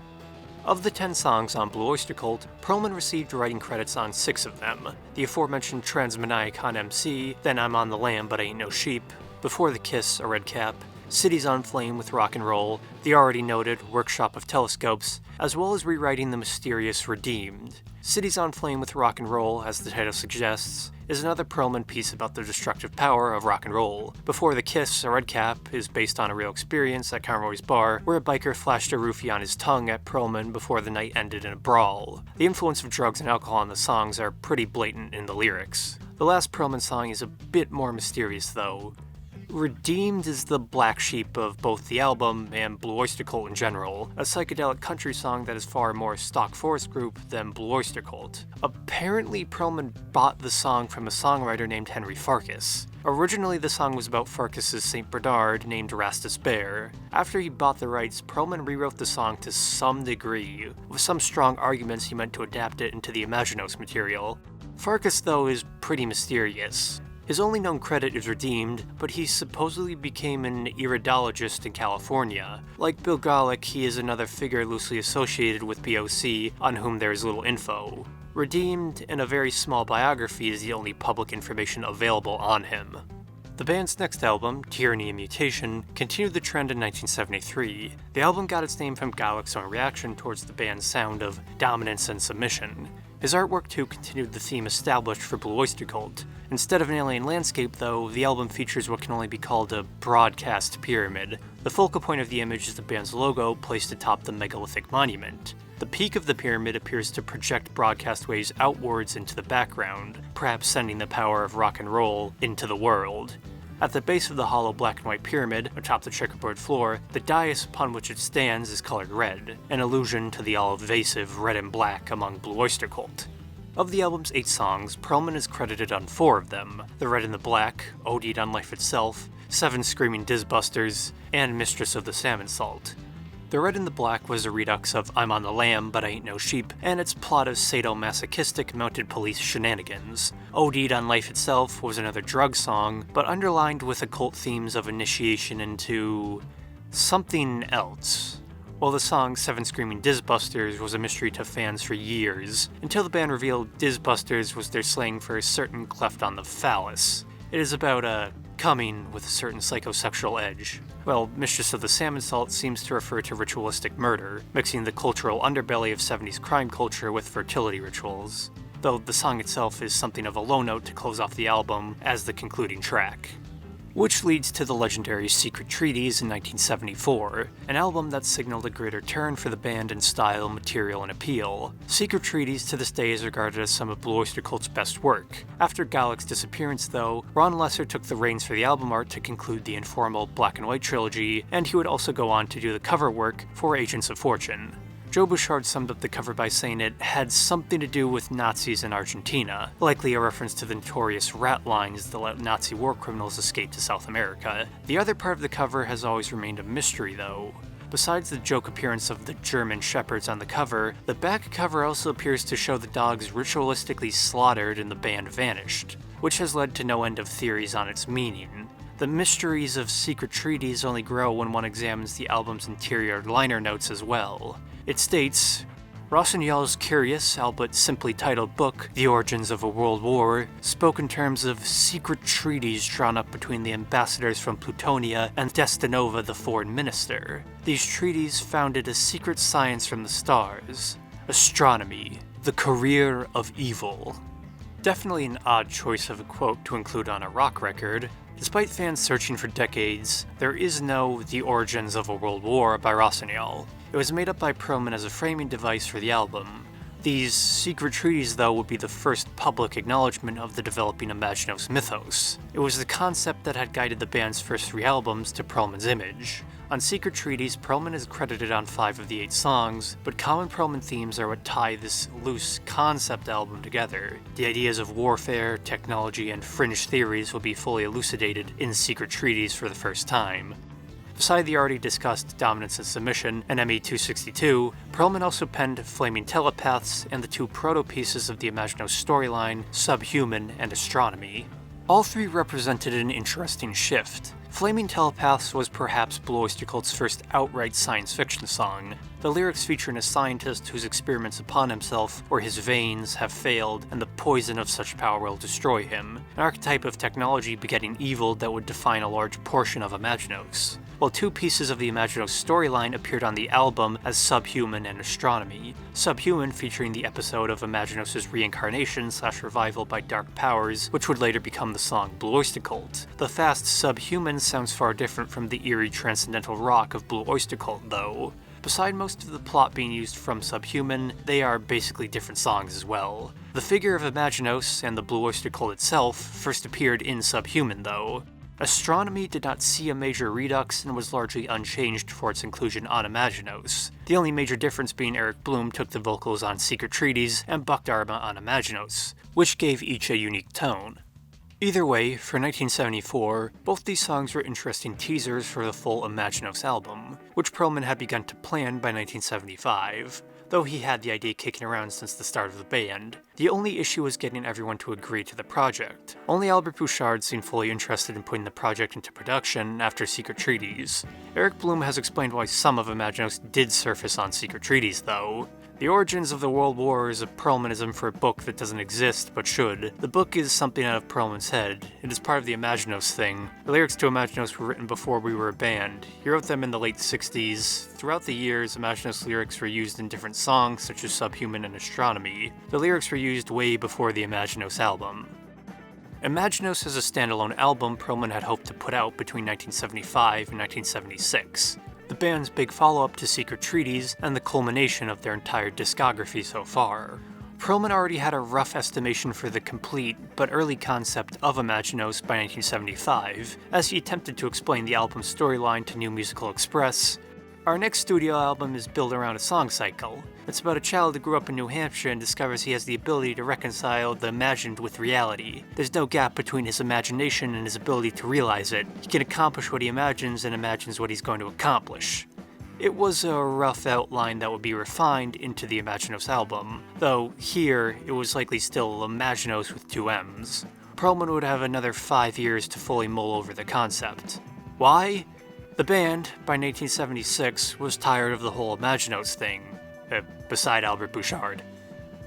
Of the 10 songs on Blue Oyster Cult, Pearlman received writing credits on 6 of them. The aforementioned Transmaniac on MC, Then I'm on the Lam But I Ain't No Sheep, Before the Kiss, A Red Cap, Cities on Flame with Rock and Roll, the already noted Workshop of Telescopes, as well as rewriting the mysterious Redeemed. Cities on Flame with Rock and Roll, as the title suggests, is another Pearlman piece about the destructive power of rock and roll. Before the Kiss, A Red Cap is based on a real experience at Conroy's Bar, where a biker flashed a roofie on his tongue at Pearlman before the night ended in a brawl. The influence of drugs and alcohol in the songs are pretty blatant in the lyrics. The last Pearlman song is a bit more mysterious though. Redeemed is the black sheep of both the album and Blue Oyster Cult in general, a psychedelic country song that is far more stock forest group than Blue Oyster Cult. Apparently, Pearlman bought the song from a songwriter named Henry Farkas. Originally, the song was about Farkas's St. Bernard named Rastus Bear. After he bought the rights, Pearlman rewrote the song to some degree. With some strong arguments, he meant to adapt it into the Imaginos material. Farkas, though, is pretty mysterious. His only known credit is Redeemed, but he supposedly became an iridologist in California. Like Bill Galluck, he is another figure loosely associated with BOC, on whom there is little info. Redeemed, and a very small biography is the only public information available on him. The band's next album, Tyranny and Mutation, continued the trend in 1973. The album got its name from Galluck's own reaction towards the band's sound of dominance and submission. His artwork too continued the theme established for Blue Oyster Cult. Instead of an alien landscape though, the album features what can only be called a broadcast pyramid. The focal point of the image is the band's logo placed atop the megalithic monument. The peak of the pyramid appears to project broadcast waves outwards into the background, perhaps sending the power of rock and roll into the world. At the base of the hollow black and white pyramid, atop the checkerboard floor, the dais upon which it stands is colored red, an allusion to the all-evasive red and black among Blue Oyster Cult. Of the album's 8 songs, Pearlman is credited on 4 of them: The Red and the Black, Ode on Life Itself, 7 Screaming Dizbusters, and Mistress of the Salmon Salt. The Red and the Black was a redux of I'm on the Lam But I Ain't No Sheep, and its plot of sadomasochistic mounted police shenanigans. Ode on Life Itself was another drug song, but underlined with occult themes of initiation into something else. While the song 7 Screaming Dizbusters was a mystery to fans for years, until the band revealed Dizbusters was their slang for a certain cleft on the phallus. It is about a coming with a certain psychosexual edge. Well, Mistress of the Salmon Salt seems to refer to ritualistic murder, mixing the cultural underbelly of 70s crime culture with fertility rituals, though the song itself is something of a low note to close off the album as the concluding track. Which leads to the legendary Secret Treaties in 1974, an album that signaled a greater turn for the band in style, material, and appeal. Secret Treaties to this day is regarded as some of Blue Oyster Cult's best work. After Galluck's disappearance though, Ron Lesser took the reins for the album art to conclude the informal Black and White trilogy, and he would also go on to do the cover work for Agents of Fortune. Joe Bouchard summed up the cover by saying it had something to do with Nazis in Argentina, likely a reference to the notorious rat lines that let Nazi war criminals escape to South America. The other part of the cover has always remained a mystery though. Besides the joke appearance of the German shepherds on the cover, the back cover also appears to show the dogs ritualistically slaughtered and the band vanished, which has led to no end of theories on its meaning. The mysteries of Secret Treaties only grow when one examines the album's interior liner notes as well. It states, Rossignol's curious, albeit simply titled book, The Origins of a World War, spoke in terms of secret treaties drawn up between the ambassadors from Plutonia and Desdinova, the foreign minister. These treaties founded a secret science from the stars, astronomy, the career of evil. Definitely an odd choice of a quote to include on a rock record. Despite fans searching for decades, there is no The Origins of a World War by Rossignol. It was made up by Pearlman as a framing device for the album. These secret treaties, though, would be the first public acknowledgement of the developing Imaginos mythos. It was the concept that had guided the band's first 3 albums to Pearlman's image. On Secret Treaties, Pearlman is credited on 5 of the 8 songs, but common Pearlman themes are what tie this loose concept album together. The ideas of warfare, technology, and fringe theories will be fully elucidated in Secret Treaties for the first time. Beside the already discussed Dominance and Submission and ME262, Pearlman also penned Flaming Telepaths and the 2 proto-pieces of the Imaginos storyline, Subhuman and Astronomy. All 3 represented an interesting shift. Flaming Telepaths was perhaps Blue Oyster Cult's first outright science fiction song. The lyrics featuring a scientist whose experiments upon himself or his veins have failed, and the poison of such power will destroy him, an archetype of technology begetting evil that would define a large portion of Imaginos. While 2 pieces of the Imaginos storyline appeared on the album as Subhuman and Astronomy. Subhuman featuring the episode of Imaginos' reincarnation/revival by dark powers, which would later become the song Blue Oyster Cult. The fast Subhuman sounds far different from the eerie transcendental rock of Blue Oyster Cult, though. Beside most of the plot being used from Subhuman, they are basically different songs as well. The figure of Imaginos and the Blue Oyster Cult itself first appeared in Subhuman, though. Astronomy did not see a major redux and was largely unchanged for its inclusion on Imaginos, the only major difference being Eric Bloom took the vocals on Secret Treaties and Buck Dharma on Imaginos, which gave each a unique tone. Either way, for 1974, both these songs were interesting teasers for the full Imaginos album, which Pearlman had begun to plan by 1975. Though he had the idea kicking around since the start of the band. The only issue was getting everyone to agree to the project. Only Albert Bouchard seemed fully interested in putting the project into production after Secret Treaties. Eric Bloom has explained why some of Imaginos did surface on Secret Treaties, though. The Origins of the World War is a Pearlmanism for a book that doesn't exist, but should. The book is something out of Pearlman's head. It is part of the Imaginos thing. The lyrics to Imaginos were written before we were a band. He wrote them in the late 60s. Throughout the years, Imaginos lyrics were used in different songs, such as Subhuman and Astronomy. The lyrics were used way before the Imaginos album. Imaginos is a standalone album Pearlman had hoped to put out between 1975 and 1976. The band's big follow-up to Secret Treaties, and the culmination of their entire discography so far. Pearlman already had a rough estimation for the complete, but early concept of Imaginos by 1975, as he attempted to explain the album's storyline to New Musical Express. Our next studio album is built around a song cycle. It's about a child who grew up in New Hampshire and discovers he has the ability to reconcile the imagined with reality. There's no gap between his imagination and his ability to realize it. He can accomplish what he imagines and imagines what he's going to accomplish. It was a rough outline that would be refined into the Imaginos album, though here it was likely still Imaginos with 2 M's. Pearlman would have another 5 years to fully mull over the concept. Why? The band, by 1976, was tired of the whole Imaginos thing, beside Albert Bouchard.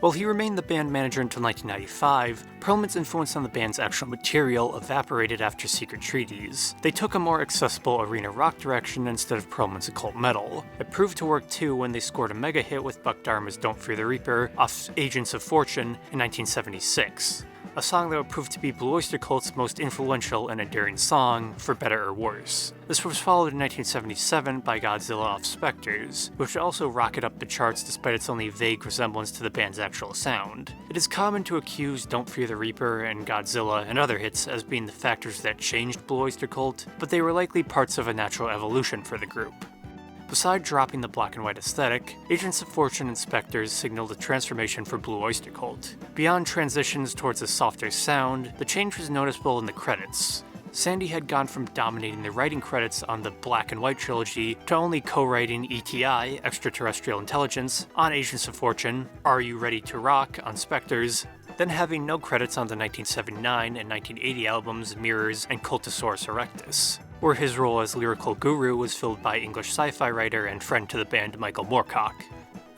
While he remained the band manager until 1995, Pearlman's influence on the band's actual material evaporated after Secret Treaties. They took a more accessible arena rock direction instead of Pearlman's occult metal. It proved to work too when they scored a mega hit with Buck Dharma's Don't Fear the Reaper off Agents of Fortune in 1976. A song that would prove to be Blue Oyster Cult's most influential and enduring song, for better or worse. This was followed in 1977 by Godzilla off Spectres, which also rocketed up the charts despite its only vague resemblance to the band's actual sound. It is common to accuse Don't Fear the Reaper and Godzilla and other hits as being the factors that changed Blue Oyster Cult, but they were likely parts of a natural evolution for the group. Beside dropping the black and white aesthetic, Agents of Fortune and Spectres signaled a transformation for Blue Oyster Cult. Beyond transitions towards a softer sound, the change was noticeable in the credits. Sandy had gone from dominating the writing credits on the Black and White trilogy to only co-writing ETI, Extraterrestrial Intelligence, on Agents of Fortune, Are You Ready to Rock on Spectres, then having no credits on the 1979 and 1980 albums Mirrors and Cultosaurus Erectus, where his role as lyrical guru was filled by English sci-fi writer and friend to the band Michael Moorcock.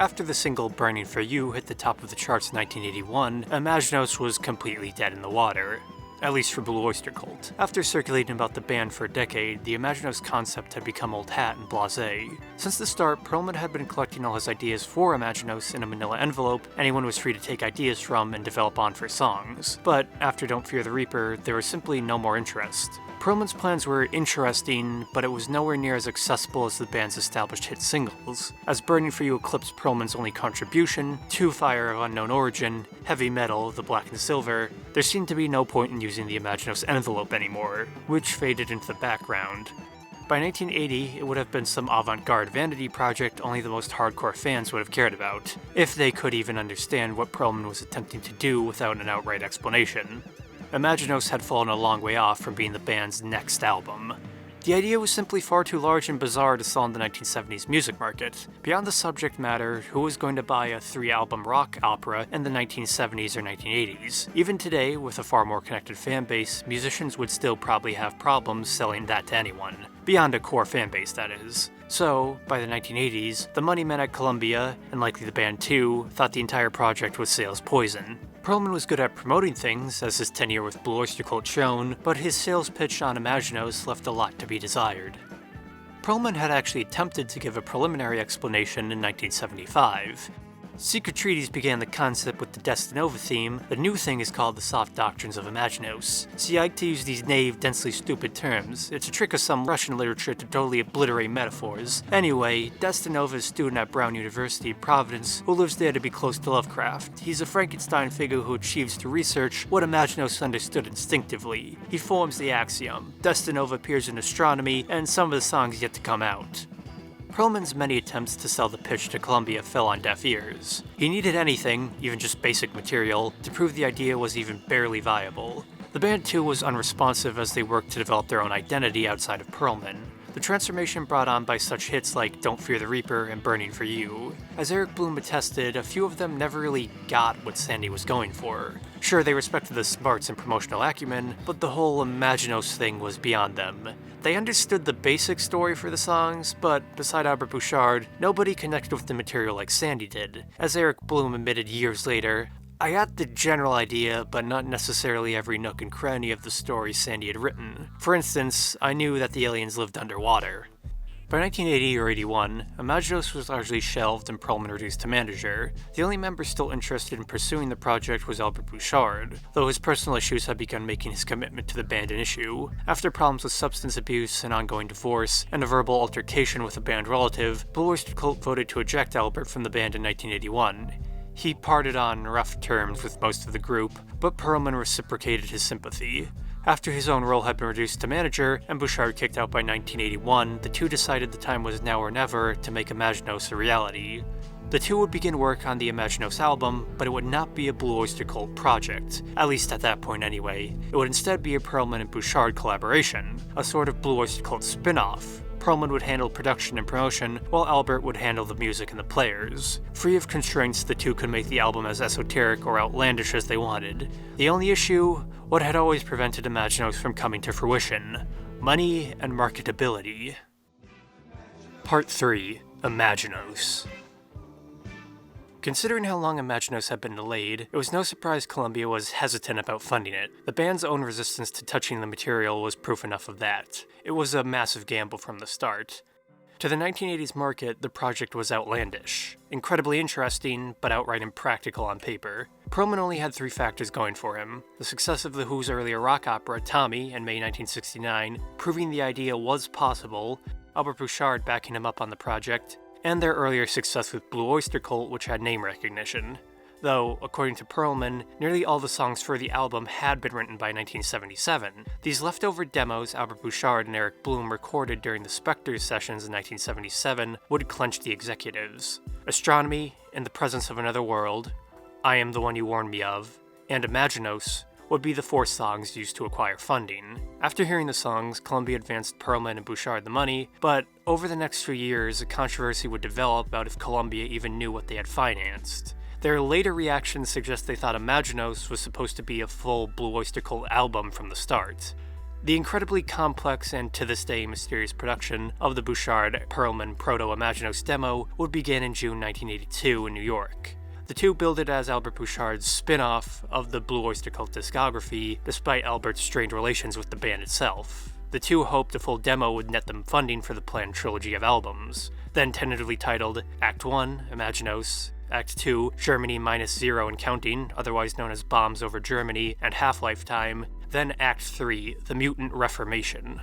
After the single Burning for You hit the top of the charts in 1981, Imaginos was completely dead in the water. at least for Blue Oyster Cult. After circulating about the band for a decade, the Imaginos concept had become old hat and blasé. Since the start, Pearlman had been collecting all his ideas for Imaginos in a manila envelope anyone was free to take ideas from and develop on for songs. But after Don't Fear the Reaper, there was simply no more interest. Pearlman's plans were interesting, but it was nowhere near as accessible as the band's established hit singles. As Burning for You eclipsed Pearlman's only contribution, To Fire of Unknown Origin, Heavy Metal, The Black and Silver, there seemed to be no point in using the Imaginos envelope anymore, which faded into the background. By 1980, it would have been some avant-garde vanity project only the most hardcore fans would have cared about, if they could even understand what Pearlman was attempting to do without an outright explanation. Imaginos had fallen a long way off from being the band's next album. The idea was simply far too large and bizarre to sell in the 1970s music market. Beyond the subject matter, who was going to buy a 3-album rock opera in the 1970s or 1980s? Even today, with a far more connected fan base, musicians would still probably have problems selling that to anyone. Beyond a core fan base, that is. So, by the 1980s, the money men at Columbia, and likely the band too, thought the entire project was sales poison. Pearlman was good at promoting things, as his tenure with Blue Oyster Cult shown, but his sales pitch on Imaginos left a lot to be desired. Pearlman had actually attempted to give a preliminary explanation in 1975. Secret Treaties began the concept with the Desdinova theme. The new thing is called the Soft Doctrines of Imaginos. See, I like to use these naive, densely stupid terms. It's a trick of some Russian literature to totally obliterate metaphors. Anyway, Desdinova is a student at Brown University in Providence who lives there to be close to Lovecraft. He's a Frankenstein figure who achieves through research what Imaginos understood instinctively. He forms the axiom. Desdinova appears in Astronomy, and some of the songs yet to come out. Pearlman's many attempts to sell the pitch to Columbia fell on deaf ears. He needed anything, even just basic material, to prove the idea was even barely viable. The band too was unresponsive as they worked to develop their own identity outside of Pearlman. The transformation brought on by such hits like Don't Fear the Reaper and Burning for You. As Eric Bloom attested, a few of them never really got what Sandy was going for. Sure, they respected the smarts and promotional acumen, but the whole Imaginos thing was beyond them. They understood the basic story for the songs, but beside Albert Bouchard, nobody connected with the material like Sandy did. As Eric Bloom admitted years later, I got the general idea, but not necessarily every nook and cranny of the story Sandy had written. For instance, I knew that the aliens lived underwater. By 1980 or 81, Imaginos was largely shelved and Pearlman reduced to manager. The only member still interested in pursuing the project was Albert Bouchard, though his personal issues had begun making his commitment to the band an issue. After problems with substance abuse, an ongoing divorce, and a verbal altercation with a band relative, Blue Oyster Cult voted to eject Albert from the band in 1981. He parted on rough terms with most of the group, but Pearlman reciprocated his sympathy. After his own role had been reduced to manager, and Bouchard kicked out by 1981, the two decided the time was now or never to make Imaginos a reality. The two would begin work on the Imaginos album, but it would not be a Blue Oyster Cult project, at least at that point anyway. It would instead be a Pearlman and Bouchard collaboration, a sort of Blue Oyster Cult spin-off. Pearlman would handle production and promotion, while Albert would handle the music and the players. Free of constraints, the two could make the album as esoteric or outlandish as they wanted. The only issue, what had always prevented Imaginos from coming to fruition: money and marketability. Part 3. Imaginos. Considering how long Imaginos had been delayed, it was no surprise Columbia was hesitant about funding it. The band's own resistance to touching the material was proof enough of that. It was a massive gamble from the start. To the 1980s market, the project was outlandish. Incredibly interesting, but outright impractical on paper. Pearlman only had 3 factors going for him: the success of The Who's earlier rock opera, Tommy, in May 1969, proving the idea was possible, Albert Bouchard backing him up on the project, and their earlier success with Blue Oyster Cult, which had name recognition. Though, according to Pearlman, nearly all the songs for the album had been written by 1977. These leftover demos Albert Bouchard and Eric Bloom recorded during the Spectres sessions in 1977 would clench the executives. Astronomy, In the Presence of Another World, I Am the One You Warned Me Of, and Imaginos would be the 4 songs used to acquire funding. After hearing the songs, Columbia advanced Pearlman and Bouchard the money, but over the next few years, a controversy would develop about if Columbia even knew what they had financed. Their later reactions suggest they thought Imaginos was supposed to be a full Blue Oyster Cult album from the start. The incredibly complex and to this day mysterious production of the Bouchard-Pearlman Proto-Imaginos demo would begin in June 1982 in New York. The two billed it as Albert Bouchard's spin-off of the Blue Oyster Cult discography, despite Albert's strained relations with the band itself. The two hoped a full demo would net them funding for the planned trilogy of albums, then tentatively titled Act 1, Imaginos, Act 2, Germany -0 and Counting, otherwise known as Bombs Over Germany and Half-Life Time, then Act 3, The Mutant Reformation.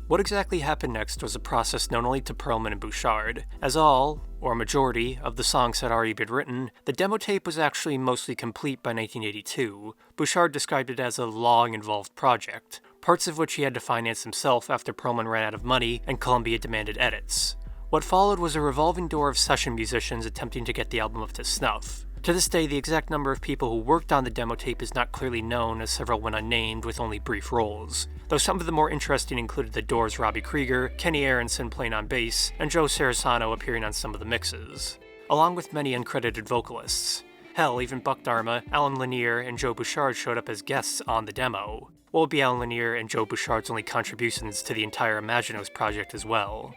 What exactly happened next was a process known only to Pearlman and Bouchard. As all, or majority, of the songs had already been written, the demo tape was actually mostly complete by 1982. Bouchard described it as a long, involved project, parts of which he had to finance himself after Pearlman ran out of money and Columbia demanded edits. What followed was a revolving door of session musicians attempting to get the album up to snuff. To this day, the exact number of people who worked on the demo tape is not clearly known, as several went unnamed with only brief roles, though some of the more interesting included the Doors' Robbie Krieger, Kenny Aronson playing on bass, and Joe Sarasano appearing on some of the mixes, along with many uncredited vocalists. Hell, even Buck Dharma, Alan Lanier, and Joe Bouchard showed up as guests on the demo. What would be Alan Lanier and Joe Bouchard's only contributions to the entire Imaginos project as well.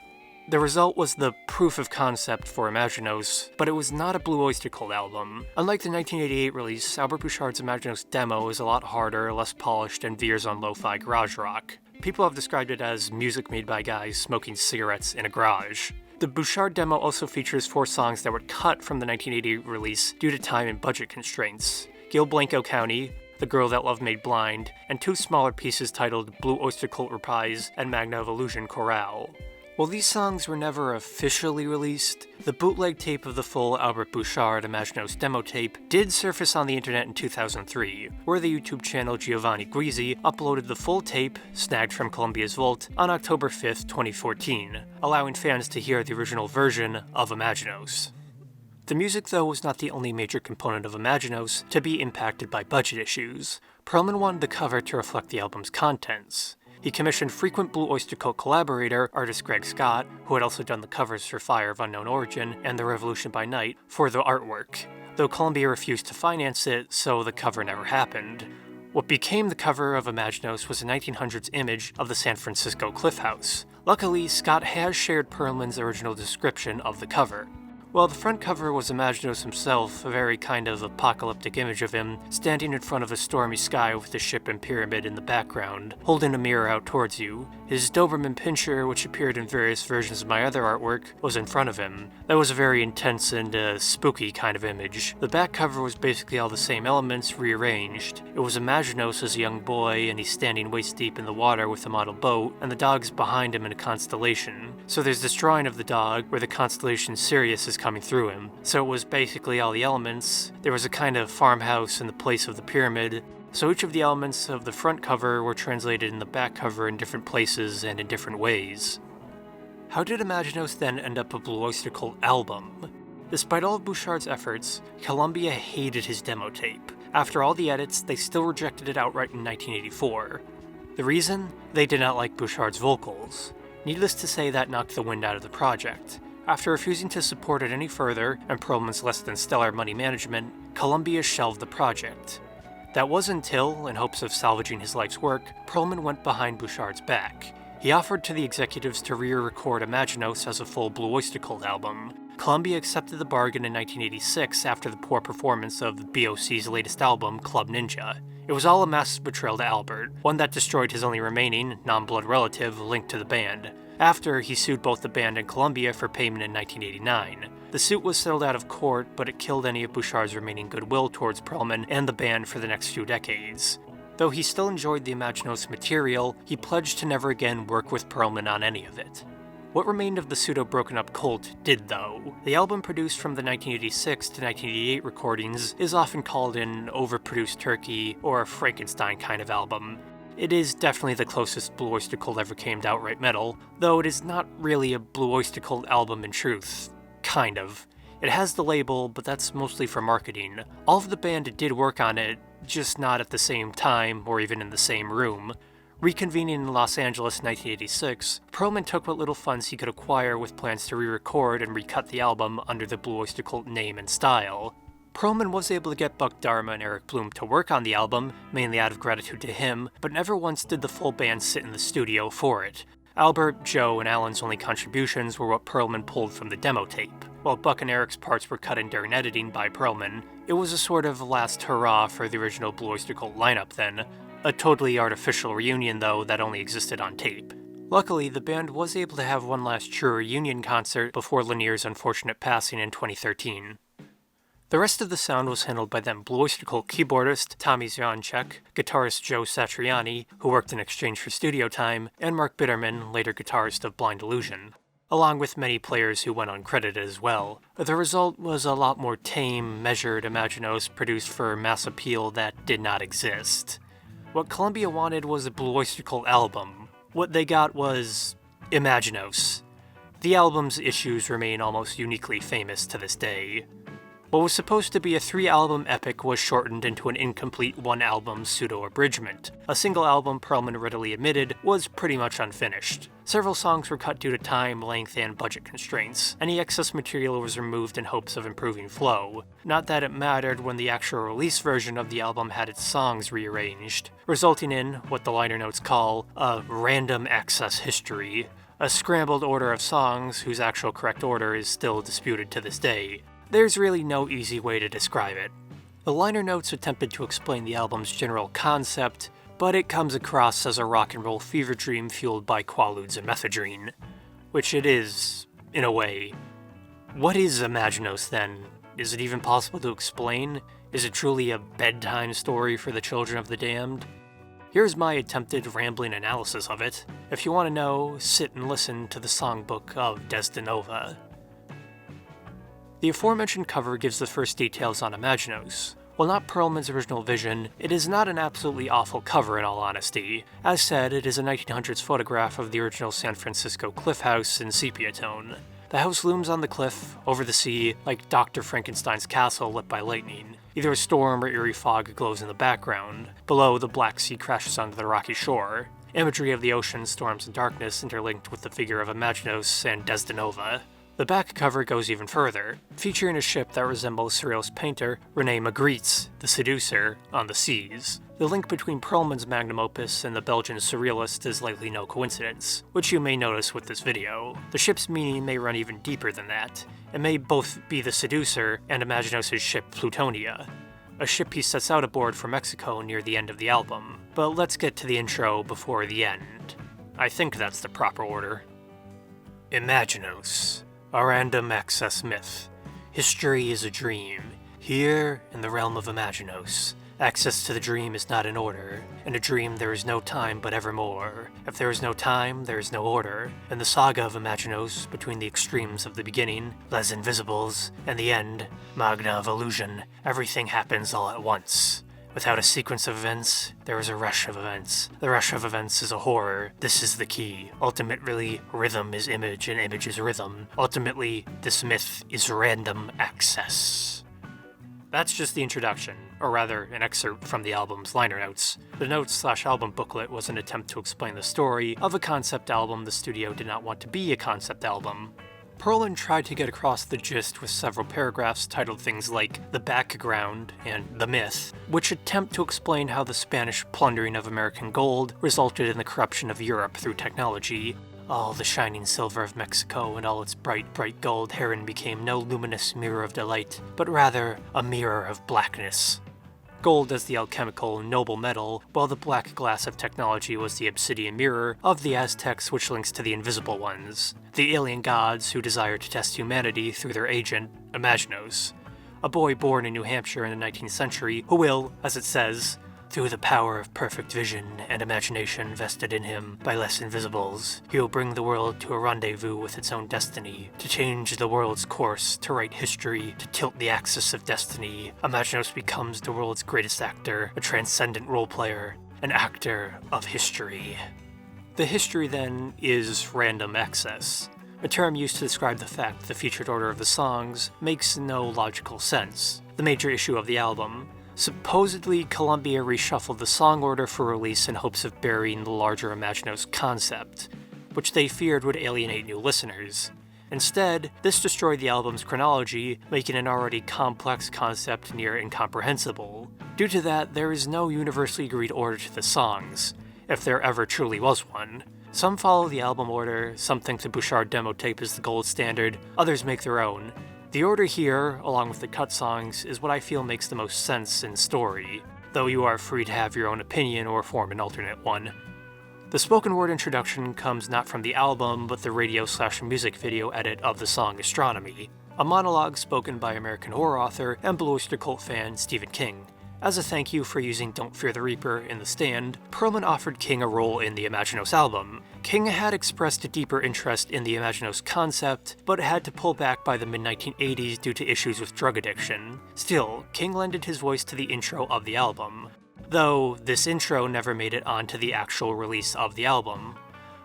The result was the proof of concept for Imaginos, but it was not a Blue Oyster Cult album. Unlike the 1988 release, Albert Bouchard's Imaginos demo is a lot harder, less polished, and veers on lo-fi garage rock. People have described it as music made by guys smoking cigarettes in a garage. The Bouchard demo also features 4 songs that were cut from the 1988 release due to time and budget constraints. Gil Blanco County, The Girl That Love Made Blind, and 2 smaller pieces titled Blue Oyster Cult Reprise and Magna of Illusion Chorale. While these songs were never officially released, the bootleg tape of the full Albert Bouchard Imaginos demo tape did surface on the internet in 2003, where the YouTube channel Giovanni Guizzi uploaded the full tape, snagged from Columbia's vault, on October 5th, 2014, allowing fans to hear the original version of Imaginos. The music, though, was not the only major component of Imaginos to be impacted by budget issues. Pearlman wanted the cover to reflect the album's contents. He commissioned frequent Blue Oyster Cult collaborator, artist Greg Scott, who had also done the covers for Fire of Unknown Origin and The Revolution by Night, for the artwork, though Columbia refused to finance it, so the cover never happened. What became the cover of Imaginos was a 1900s image of the San Francisco Cliff House. Luckily, Scott has shared Pearlman's original description of the cover. While the front cover was Imaginos himself, a very kind of apocalyptic image of him, standing in front of a stormy sky with the ship and pyramid in the background, holding a mirror out towards you. His Doberman Pinscher, which appeared in various versions of my other artwork, was in front of him. That was a very intense and spooky kind of image. The back cover was basically all the same elements rearranged. It was Imaginos as a young boy, and he's standing waist deep in the water with a model boat, and the dog's behind him in a constellation. So there's this drawing of the dog, where the constellation Sirius is coming through him. So it was basically all the elements. There was a kind of farmhouse in the place of the pyramid. So each of the elements of the front cover were translated in the back cover in different places and in different ways. How did Imaginos then end up a Blue Oyster Cult album? Despite all of Bouchard's efforts, Columbia hated his demo tape. After all the edits, they still rejected it outright in 1984. The reason? They did not like Bouchard's vocals. Needless to say, that knocked the wind out of the project. After refusing to support it any further, and Pearlman's less than stellar money management, Columbia shelved the project. That was until, in hopes of salvaging his life's work, Pearlman went behind Bouchard's back. He offered to the executives to re-record Imaginos as a full Blue Oyster Cult album. Columbia accepted the bargain in 1986 after the poor performance of the BOC's latest album, Club Ninja. It was all a massive betrayal to Albert, one that destroyed his only remaining, non-blood relative linked to the band. After, he sued both the band and Columbia for payment in 1989. The suit was settled out of court, but it killed any of Bouchard's remaining goodwill towards Pearlman and the band for the next few decades. Though he still enjoyed the Imaginos material, he pledged to never again work with Pearlman on any of it. What remained of the pseudo-broken-up cult did, though. The album produced from the 1986 to 1988 recordings is often called an overproduced turkey or a Frankenstein kind of album. It is definitely the closest Blue Oyster Cult ever came to outright metal, though it is not really a Blue Oyster Cult album in truth. Kind of. It has the label, but that's mostly for marketing. All of the band did work on it, just not at the same time or even in the same room. Reconvening in Los Angeles in 1986, Pearlman took what little funds he could acquire with plans to re-record and recut the album under the Blue Oyster Cult name and style. Pearlman was able to get Buck Dharma and Eric Bloom to work on the album, mainly out of gratitude to him, but never once did the full band sit in the studio for it. Albert, Joe, and Alan's only contributions were what Pearlman pulled from the demo tape. While Buck and Eric's parts were cut in during editing by Pearlman, it was a sort of last hurrah for the original Blue Oyster Cult lineup then, a totally artificial reunion though that only existed on tape. Luckily, the band was able to have one last true reunion concert before Lanier's unfortunate passing in 2013. The rest of the sound was handled by then Blue Oyster Cult keyboardist Tommy Zionchek, guitarist Joe Satriani, who worked in exchange for studio time, and Mark Bitterman, later guitarist of Blind Illusion, along with many players who went uncredited as well. The result was a lot more tame, measured Imaginos produced for mass appeal that did not exist. What Columbia wanted was a Blue Oyster Cult album. What they got was Imaginos. The album's issues remain almost uniquely famous to this day. What was supposed to be a 3-album epic was shortened into an incomplete 1-album pseudo-abridgment. A single album, Pearlman readily admitted, was pretty much unfinished. Several songs were cut due to time, length, and budget constraints. Any excess material was removed in hopes of improving flow. Not that it mattered when the actual release version of the album had its songs rearranged, resulting in what the liner notes call a random access history, a scrambled order of songs whose actual correct order is still disputed to this day. There's really no easy way to describe it. The liner notes attempted to explain the album's general concept, but it comes across as a rock and roll fever dream fueled by quaaludes and methadone. Which it is, in a way. What is Imaginos then? Is it even possible to explain? Is it truly a bedtime story for the children of the damned? Here's my attempted rambling analysis of it. If you want to know, sit and listen to the songbook of Desdinova. The aforementioned cover gives the first details on Imaginos. While not Pearlman's original vision, it is not an absolutely awful cover in all honesty. As said, it is a 1900s photograph of the original San Francisco cliff house in sepia tone. The house looms on the cliff, over the sea, like Dr. Frankenstein's castle lit by lightning. Either a storm or eerie fog glows in the background. Below, the Black Sea crashes onto the rocky shore. Imagery of the ocean, storms, and darkness interlinked with the figure of Imaginos and Desdinova. The back cover goes even further, featuring a ship that resembles surrealist painter René Magritte's The Seducer on the seas. The link between Pearlman's magnum opus and the Belgian surrealist is likely no coincidence, which you may notice with this video. The ship's meaning may run even deeper than that. It may both be the Seducer and Imaginos' ship Plutonia, a ship he sets out aboard for Mexico near the end of the album. But let's get to the intro before the end. I think that's the proper order. Imaginos. A random access myth. History is a dream. Here, in the realm of Imaginos, access to the dream is not in order. In a dream there is no time but evermore. If there is no time, there is no order. In the saga of Imaginos, between the extremes of the beginning, Les Invisibles, and the end, Magna of Illusion, everything happens all at once. Without a sequence of events, there is a rush of events. The rush of events is a horror. This is the key. Ultimately, rhythm is image and image is rhythm. Ultimately, this myth is random access. That's just the introduction, or rather, an excerpt from the album's liner notes. The notes/album booklet was an attempt to explain the story of a concept album the studio did not want to be a concept album. Pearlman tried to get across the gist with several paragraphs titled things like The Background and The Myth, which attempt to explain how the Spanish plundering of American gold resulted in the corruption of Europe through technology. All the shining silver of Mexico and all its bright, bright gold herein became no luminous mirror of delight, but rather a mirror of blackness. Gold as the alchemical noble metal, while the black glass of technology was the obsidian mirror of the Aztecs, which links to the invisible ones, the alien gods who desire to test humanity through their agent, Imaginos, a boy born in New Hampshire in the 19th century who will, as it says, through the power of perfect vision and imagination vested in him by Les Invisibles, he will bring the world to a rendezvous with its own destiny, to change the world's course, to write history, to tilt the axis of destiny. Imaginos becomes the world's greatest actor, a transcendent role player, an actor of history. The history, then, is random access, a term used to describe the fact that the featured order of the songs makes no logical sense. The major issue of the album. Supposedly, Columbia reshuffled the song order for release in hopes of burying the larger Imaginos concept, which they feared would alienate new listeners. Instead, this destroyed the album's chronology, making an already complex concept near incomprehensible. Due to that, there is no universally agreed order to the songs, if there ever truly was one. Some follow the album order, some think the Bouchard demo tape is the gold standard, others make their own. The order here, along with the cut songs, is what I feel makes the most sense in story, though you are free to have your own opinion or form an alternate one. The spoken word introduction comes not from the album, but the radio/music video edit of the song Astronomy, a monologue spoken by American horror author and Blue Oyster Cult fan Stephen King. As a thank you for using Don't Fear the Reaper in The Stand, Pearlman offered King a role in the Imaginos album. King had expressed a deeper interest in the Imaginos concept, but had to pull back by the mid-1980s due to issues with drug addiction. Still, King lended his voice to the intro of the album, though this intro never made it onto the actual release of the album.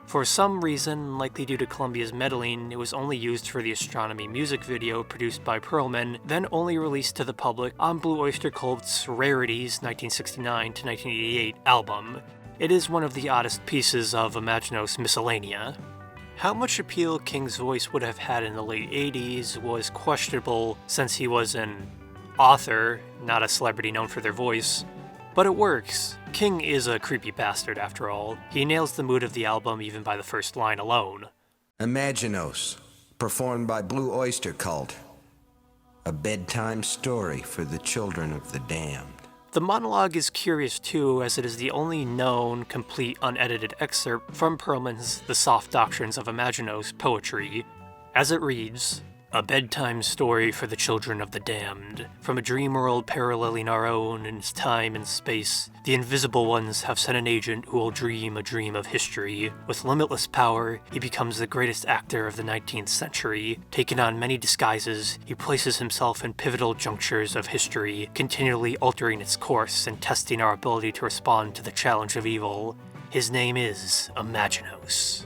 For some reason, likely due to Columbia's meddling, it was only used for the Astronomy music video produced by Pearlman, then only released to the public on Blue Oyster Cult's Rarities 1969 to 1988 album. It is one of the oddest pieces of Imaginos miscellanea. How much appeal King's voice would have had in the late 80s was questionable since he was an author, not a celebrity known for their voice. But it works. King is a creepy bastard after all. He nails the mood of the album even by the first line alone. Imaginos, performed by Blue Oyster Cult. A bedtime story for the children of the damned. The monologue is curious too, as it is the only known, complete, unedited excerpt from Pearlman's The Soft Doctrines of Imaginos poetry. As it reads, "A bedtime story for the children of the damned. From a dream world paralleling our own in time and space, the invisible ones have sent an agent who will dream a dream of history. With limitless power, he becomes the greatest actor of the 19th century. Taking on many disguises, he places himself in pivotal junctures of history, continually altering its course and testing our ability to respond to the challenge of evil. His name is Imaginos."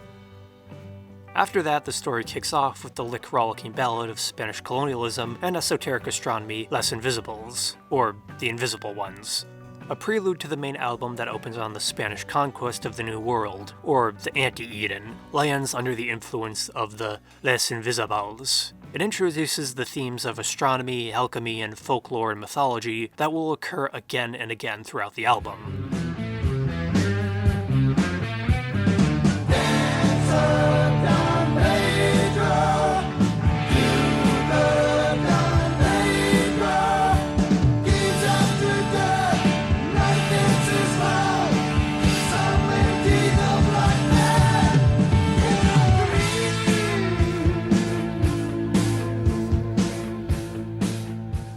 After that, the story kicks off with the lick-rollicking ballad of Spanish colonialism and esoteric astronomy, Les Invisibles, or The Invisible Ones, a prelude to the main album that opens on the Spanish conquest of the New World, or the Anti-Eden, lands under the influence of the Les Invisibles. It introduces the themes of astronomy, alchemy, and folklore and mythology that will occur again and again throughout the album.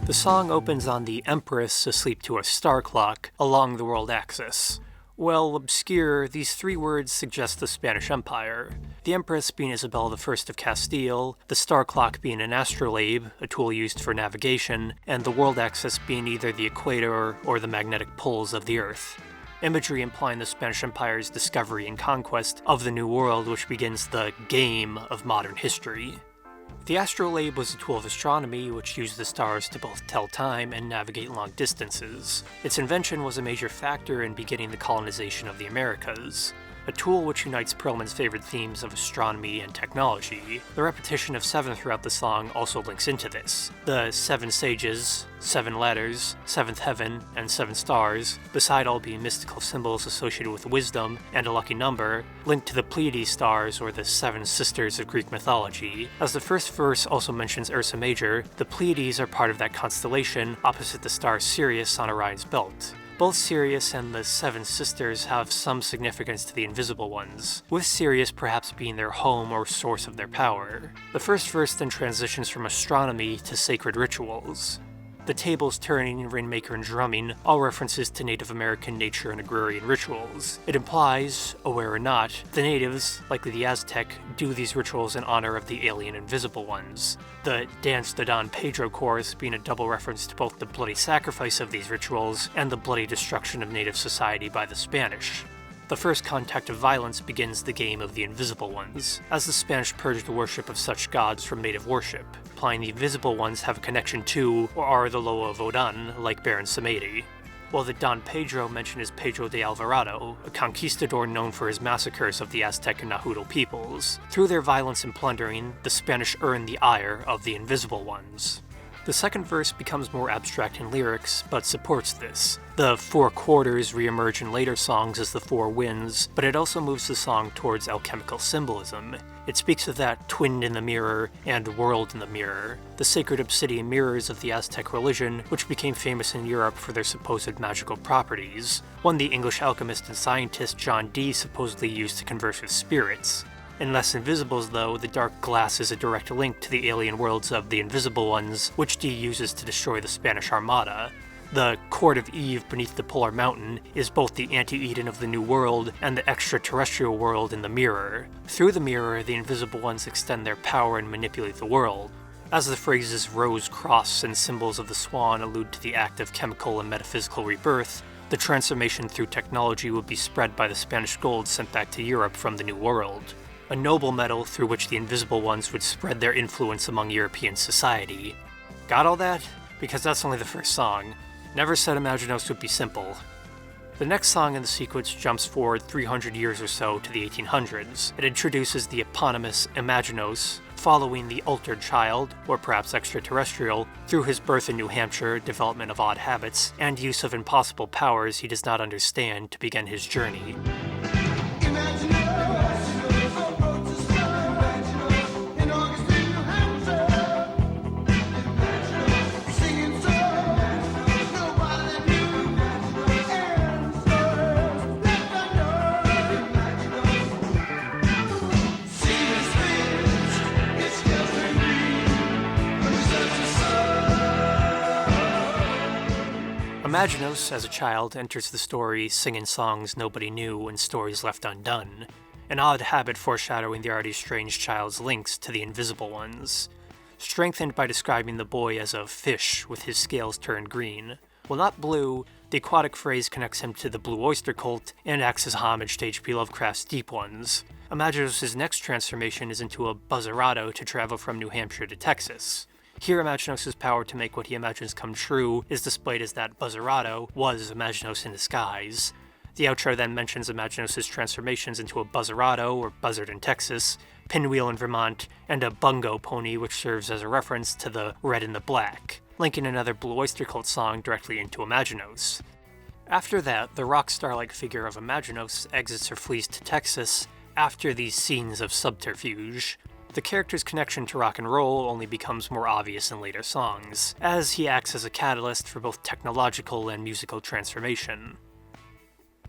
The song opens on the Empress asleep to a star clock along the world axis. Well obscure, these three words suggest the Spanish Empire. The Empress being Isabel I of Castile, the star clock being an astrolabe, a tool used for navigation, and the world axis being either the equator or the magnetic poles of the Earth. Imagery implying the Spanish Empire's discovery and conquest of the New World, which begins the game of modern history. The astrolabe was a tool of astronomy which used the stars to both tell time and navigate long distances. Its invention was a major factor in beginning the colonization of the Americas, a tool which unites Pearlman's favorite themes of astronomy and technology. The repetition of 7 throughout the song also links into this. The 7 sages, 7 ladders, 7th heaven, and 7 stars, beside all being mystical symbols associated with wisdom and a lucky number, link to the Pleiades stars or the 7 sisters of Greek mythology. As the first verse also mentions Ursa Major, the Pleiades are part of that constellation opposite the star Sirius on Orion's belt. Both Sirius and the 7 sisters have some significance to the Invisible Ones, with Sirius perhaps being their home or source of their power. The first verse then transitions from astronomy to sacred rituals. The tables turning, rainmaker, and drumming, all references to Native American nature and agrarian rituals. It implies, aware or not, the natives, likely the Aztec, do these rituals in honor of the alien Invisible Ones. The Dance de Don Pedro chorus being a double reference to both the bloody sacrifice of these rituals and the bloody destruction of native society by the Spanish. The first contact of violence begins the game of the Invisible Ones, as the Spanish purged the worship of such gods from native worship, implying the Invisible Ones have a connection to, or are the Loa Vodan, like Baron Samedi. While the Don Pedro mentioned is Pedro de Alvarado, a conquistador known for his massacres of the Aztec and Nahuatl peoples. Through their violence and plundering, the Spanish earned the ire of the Invisible Ones. The second verse becomes more abstract in lyrics, but supports this. The 4 quarters re-emerge in later songs as the 4 winds, but it also moves the song towards alchemical symbolism. It speaks of that twinned in the mirror and world in the mirror, the sacred obsidian mirrors of the Aztec religion, which became famous in Europe for their supposed magical properties, one the English alchemist and scientist John Dee supposedly used to converse with spirits. In Less Invisibles, though, the dark glass is a direct link to the alien worlds of the Invisible Ones, which Dee uses to destroy the Spanish Armada. The Court of Eve beneath the Polar Mountain is both the anti-Eden of the New World and the extraterrestrial world in the mirror. Through the mirror, the Invisible Ones extend their power and manipulate the world. As the phrases rose, cross, and symbols of the swan allude to the act of chemical and metaphysical rebirth, the transformation through technology would be spread by the Spanish gold sent back to Europe from the New World. A noble metal through which the Invisible Ones would spread their influence among European society. Got all that? Because that's only the first song. Never said Imaginos would be simple. The next song in the sequence jumps forward 300 years or so to the 1800s. It introduces the eponymous Imaginos, following the altered child, or perhaps extraterrestrial, through his birth in New Hampshire, development of odd habits, and use of impossible powers he does not understand to begin his journey. Imaginos, as a child, enters the story singing songs nobody knew and stories left undone, an odd habit foreshadowing the already strange child's links to the Invisible Ones, strengthened by describing the boy as a fish with his scales turned green. While not blue, the aquatic phrase connects him to the Blue Oyster Cult and acts as homage to H.P. Lovecraft's Deep Ones. Imaginos' next transformation is into a buzzerado to travel from New Hampshire to Texas. Here, Imaginos' power to make what he imagines come true is displayed as that buzzerado was Imaginos in disguise. The outro then mentions Imaginos' transformations into a buzzerado, or buzzard in Texas, pinwheel in Vermont, and a bungo pony, which serves as a reference to the red and the black, linking another Blue Oyster Cult song directly into Imaginos. After that, the rock star-like figure of Imaginos exits her flees to Texas after these scenes of subterfuge. The character's connection to rock and roll only becomes more obvious in later songs, as he acts as a catalyst for both technological and musical transformation.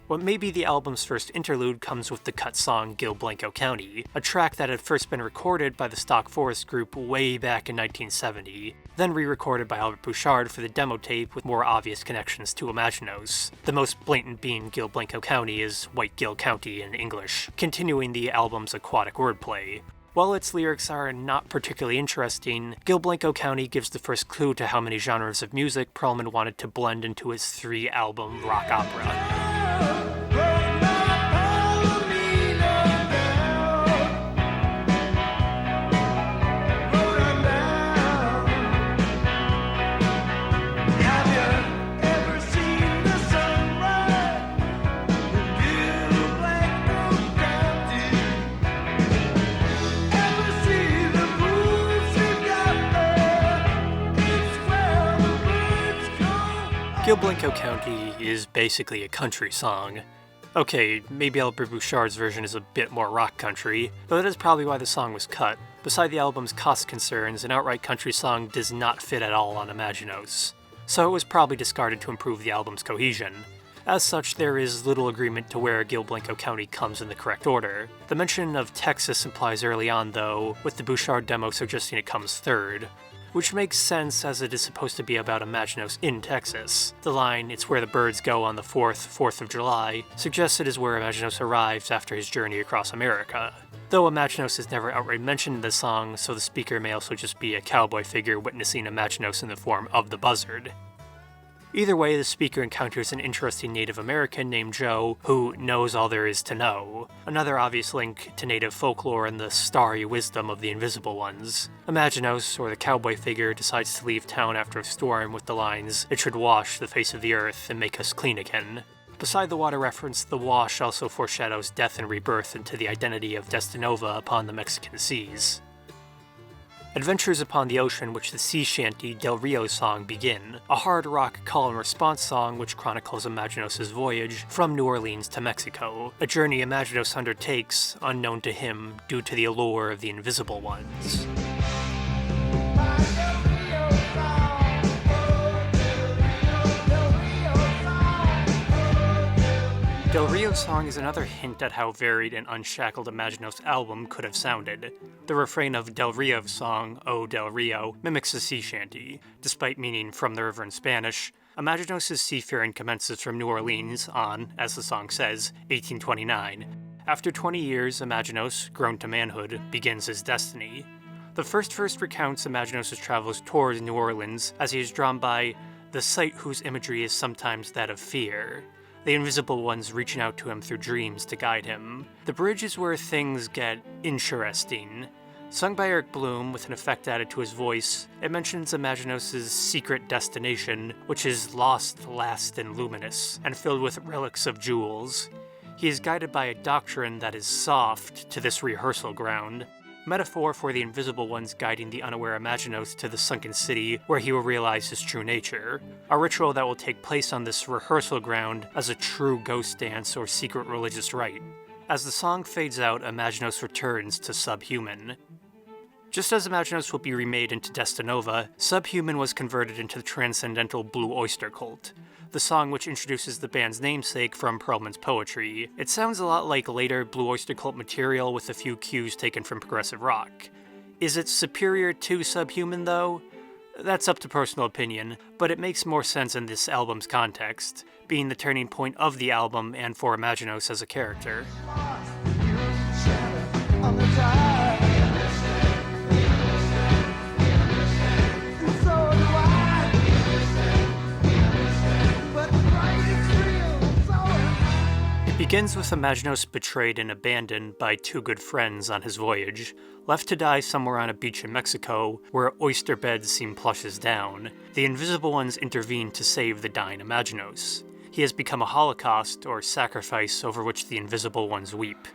What may be the album's first interlude comes with the cut song Gil Blanco County, a track that had first been recorded by the Stock Forest Group way back in 1970, then re-recorded by Albert Bouchard for the demo tape with more obvious connections to Imaginos. The most blatant being Gil Blanco County is White Gil County in English, continuing the album's aquatic wordplay. While its lyrics are not particularly interesting, Gil Blanco County gives the first clue to how many genres of music Pearlman wanted to blend into his 3-album rock opera. Gil Blanco County is basically a country song. Okay, maybe Albert Bouchard's version is a bit more rock country, but that is probably why the song was cut. Beside the album's cost concerns, an outright country song does not fit at all on Imaginos, so it was probably discarded to improve the album's cohesion. As such, there is little agreement to where Gil Blanco County comes in the correct order. The mention of Texas implies early on, though, with the Bouchard demo suggesting it comes third, which makes sense as it is supposed to be about Imaginos in Texas. The line, "It's where the birds go on the 4th of July, suggests it is where Imaginos arrives after his journey across America. Though Imaginos is never outright mentioned in the song, so the speaker may also just be a cowboy figure witnessing Imaginos in the form of the buzzard. Either way, the speaker encounters an interesting Native American named Joe, who knows all there is to know. Another obvious link to Native folklore and the starry wisdom of the Invisible Ones. Imaginos, or the cowboy figure, decides to leave town after a storm with the lines, "It should wash the face of the earth and make us clean again." Beside the water reference, the wash also foreshadows death and rebirth into the identity of Desdinova upon the Mexican seas. Adventures Upon the Ocean, which the sea shanty Del Rio song begin, a hard rock call and response song which chronicles Imaginos' voyage from New Orleans to Mexico, a journey Imaginos undertakes, unknown to him due to the allure of the invisible ones. Del Rio's song is another hint at how varied an unshackled Imaginos album could have sounded. The refrain of Del Rio's song, O Del Rio, mimics a sea shanty. Despite meaning from the river in Spanish, Imaginos' seafaring commences from New Orleans on, as the song says, 1829. After 20 years, Imaginos, grown to manhood, begins his destiny. The first verse recounts Imaginos' travels towards New Orleans as he is drawn by the sight whose imagery is sometimes that of fear. The invisible ones reaching out to him through dreams to guide him. The bridge is where things get interesting. Sung by Eric Bloom with an effect added to his voice, it mentions Imaginos' secret destination, which is lost, last, and luminous, and filled with relics of jewels. He is guided by a doctrine that is soft to this rehearsal ground, metaphor for the invisible ones guiding the unaware Imaginos to the sunken city where he will realize his true nature, a ritual that will take place on this rehearsal ground as a true ghost dance or secret religious rite. As the song fades out, Imaginos returns to Subhuman. Just as Imaginos will be remade into Desdinova, Subhuman was converted into the transcendental Blue Oyster Cult, the song which introduces the band's namesake from Pearlman's poetry. It sounds a lot like later Blue Oyster Cult material with a few cues taken from progressive rock. Is it superior to Subhuman, though? That's up to personal opinion, but it makes more sense in this album's context, being the turning point of the album and for Imaginos as a character. It begins with Imaginos betrayed and abandoned by two good friends on his voyage, left to die somewhere on a beach in Mexico where oyster beds seem plush as down. The invisible ones intervene to save the dying Imaginos. He has become a holocaust or sacrifice over which the invisible ones weep.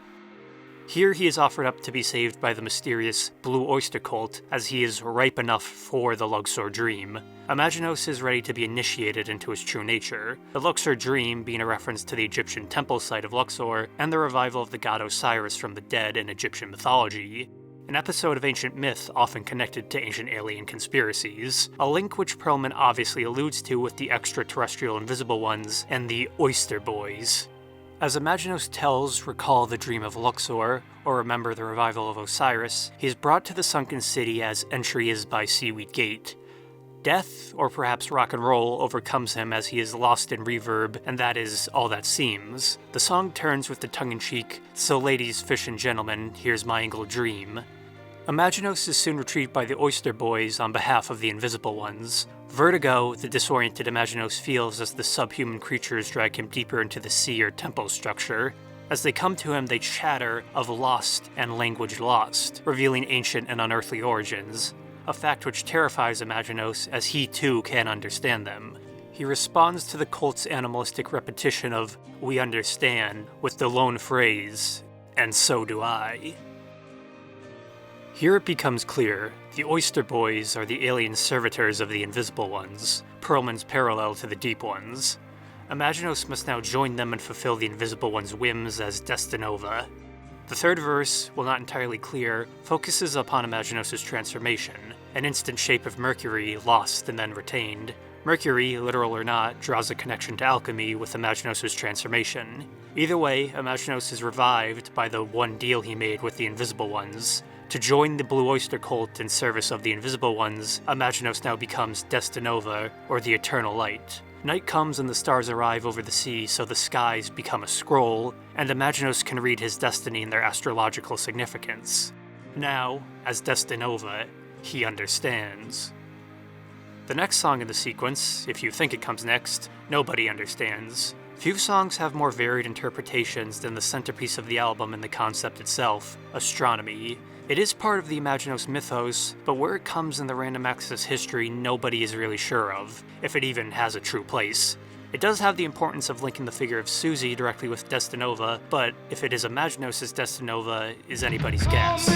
Here he is offered up to be saved by the mysterious Blue Oyster Cult as he is ripe enough for the Luxor dream. Imaginos is ready to be initiated into his true nature, the Luxor dream being a reference to the Egyptian temple site of Luxor and the revival of the god Osiris from the dead in Egyptian mythology, an episode of ancient myth often connected to ancient alien conspiracies, a link which Pearlman obviously alludes to with the extraterrestrial invisible ones and the Oyster Boys. As Imaginos tells recall the dream of Luxor, or remember the revival of Osiris, he is brought to the sunken city as entry is by Seaweed Gate. Death, or perhaps rock and roll, overcomes him as he is lost in reverb, and that is all that seems. The song turns with the tongue-in-cheek, "So ladies, fish and gentlemen, here's my angled dream." Imaginos is soon retrieved by the Oyster Boys on behalf of the Invisible Ones. Vertigo, the disoriented Imaginos feels as the subhuman creatures drag him deeper into the sea or temple structure. As they come to him, they chatter of lost and language lost, revealing ancient and unearthly origins, a fact which terrifies Imaginos as he too can't understand them. He responds to the cult's animalistic repetition of, "We understand," with the lone phrase, "And so do I." Here it becomes clear, the Oyster Boys are the alien servitors of the Invisible Ones, Pearlman's parallel to the Deep Ones. Imaginos must now join them and fulfill the Invisible One's whims as Desdinova. The third verse, while not entirely clear, focuses upon Imaginos' transformation, an instant shape of Mercury lost and then retained. Mercury, literal or not, draws a connection to alchemy with Imaginos' transformation. Either way, Imaginos is revived by the one deal he made with the Invisible Ones. To join the Blue Oyster Cult in service of the Invisible Ones, Imaginos now becomes Desdinova, or the Eternal Light. Night comes and the stars arrive over the sea, so the skies become a scroll, and Imaginos can read his destiny in their astrological significance. Now, as Desdinova, he understands. The next song in the sequence, if you think it comes next, Nobody Understands. Few songs have more varied interpretations than the centerpiece of the album and the concept itself, Astronomy. It is part of the Imaginos mythos, but where it comes in the random access history nobody is really sure of, if it even has a true place. It does have the importance of linking the figure of Susie directly with Desdinova, but if it is Imaginos' Desdinova is anybody's guess.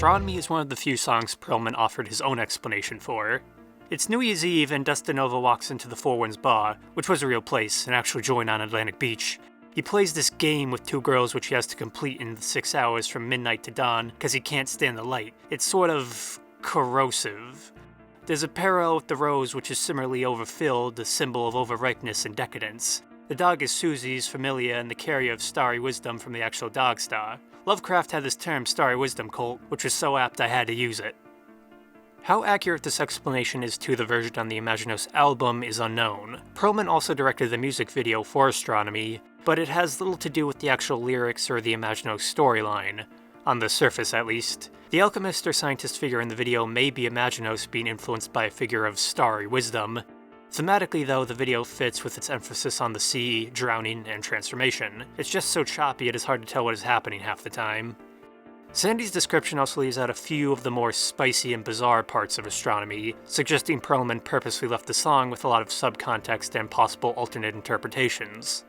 Astronomy is one of the few songs Pearlman offered his own explanation for. It's New Year's Eve and Desdinova walks into the Four Winds Bar, which was a real place, and actually joined on Atlantic Beach. He plays this game with two girls which he has to complete in the 6 hours from midnight to dawn because he can't stand the light. It's sort of corrosive. There's a parallel with the rose, which is similarly overfilled, the symbol of overripeness and decadence. The dog is Susie's familia and the carrier of starry wisdom from the actual dog star. Lovecraft had this term starry wisdom cult, which was so apt I had to use it. How accurate this explanation is to the version on the Imaginos album is unknown. Pearlman also directed the music video for Astronomy, but it has little to do with the actual lyrics or the Imaginos storyline, on the surface at least. The alchemist or scientist figure in the video may be Imaginos being influenced by a figure of starry wisdom. Thematically though, the video fits with its emphasis on the sea, drowning, and transformation. It's just so choppy it is hard to tell what is happening half the time. Sandy's description also leaves out a few of the more spicy and bizarre parts of Astronomy, suggesting Pearlman purposely left the song with a lot of subcontext and possible alternate interpretations.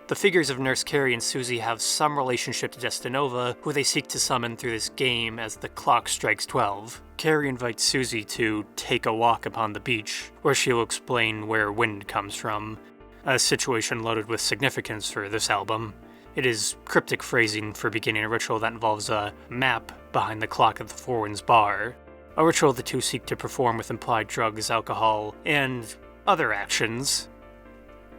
The figures of Nurse Carrie and Susie have some relationship to Desdinova, who they seek to summon through this game as the clock strikes 12. Carrie invites Susie to take a walk upon the beach, where she will explain where wind comes from, a situation loaded with significance for this album. It is cryptic phrasing for beginning a ritual that involves a map behind the clock at the Four Winds Bar, a ritual the two seek to perform with implied drugs, alcohol, and other actions.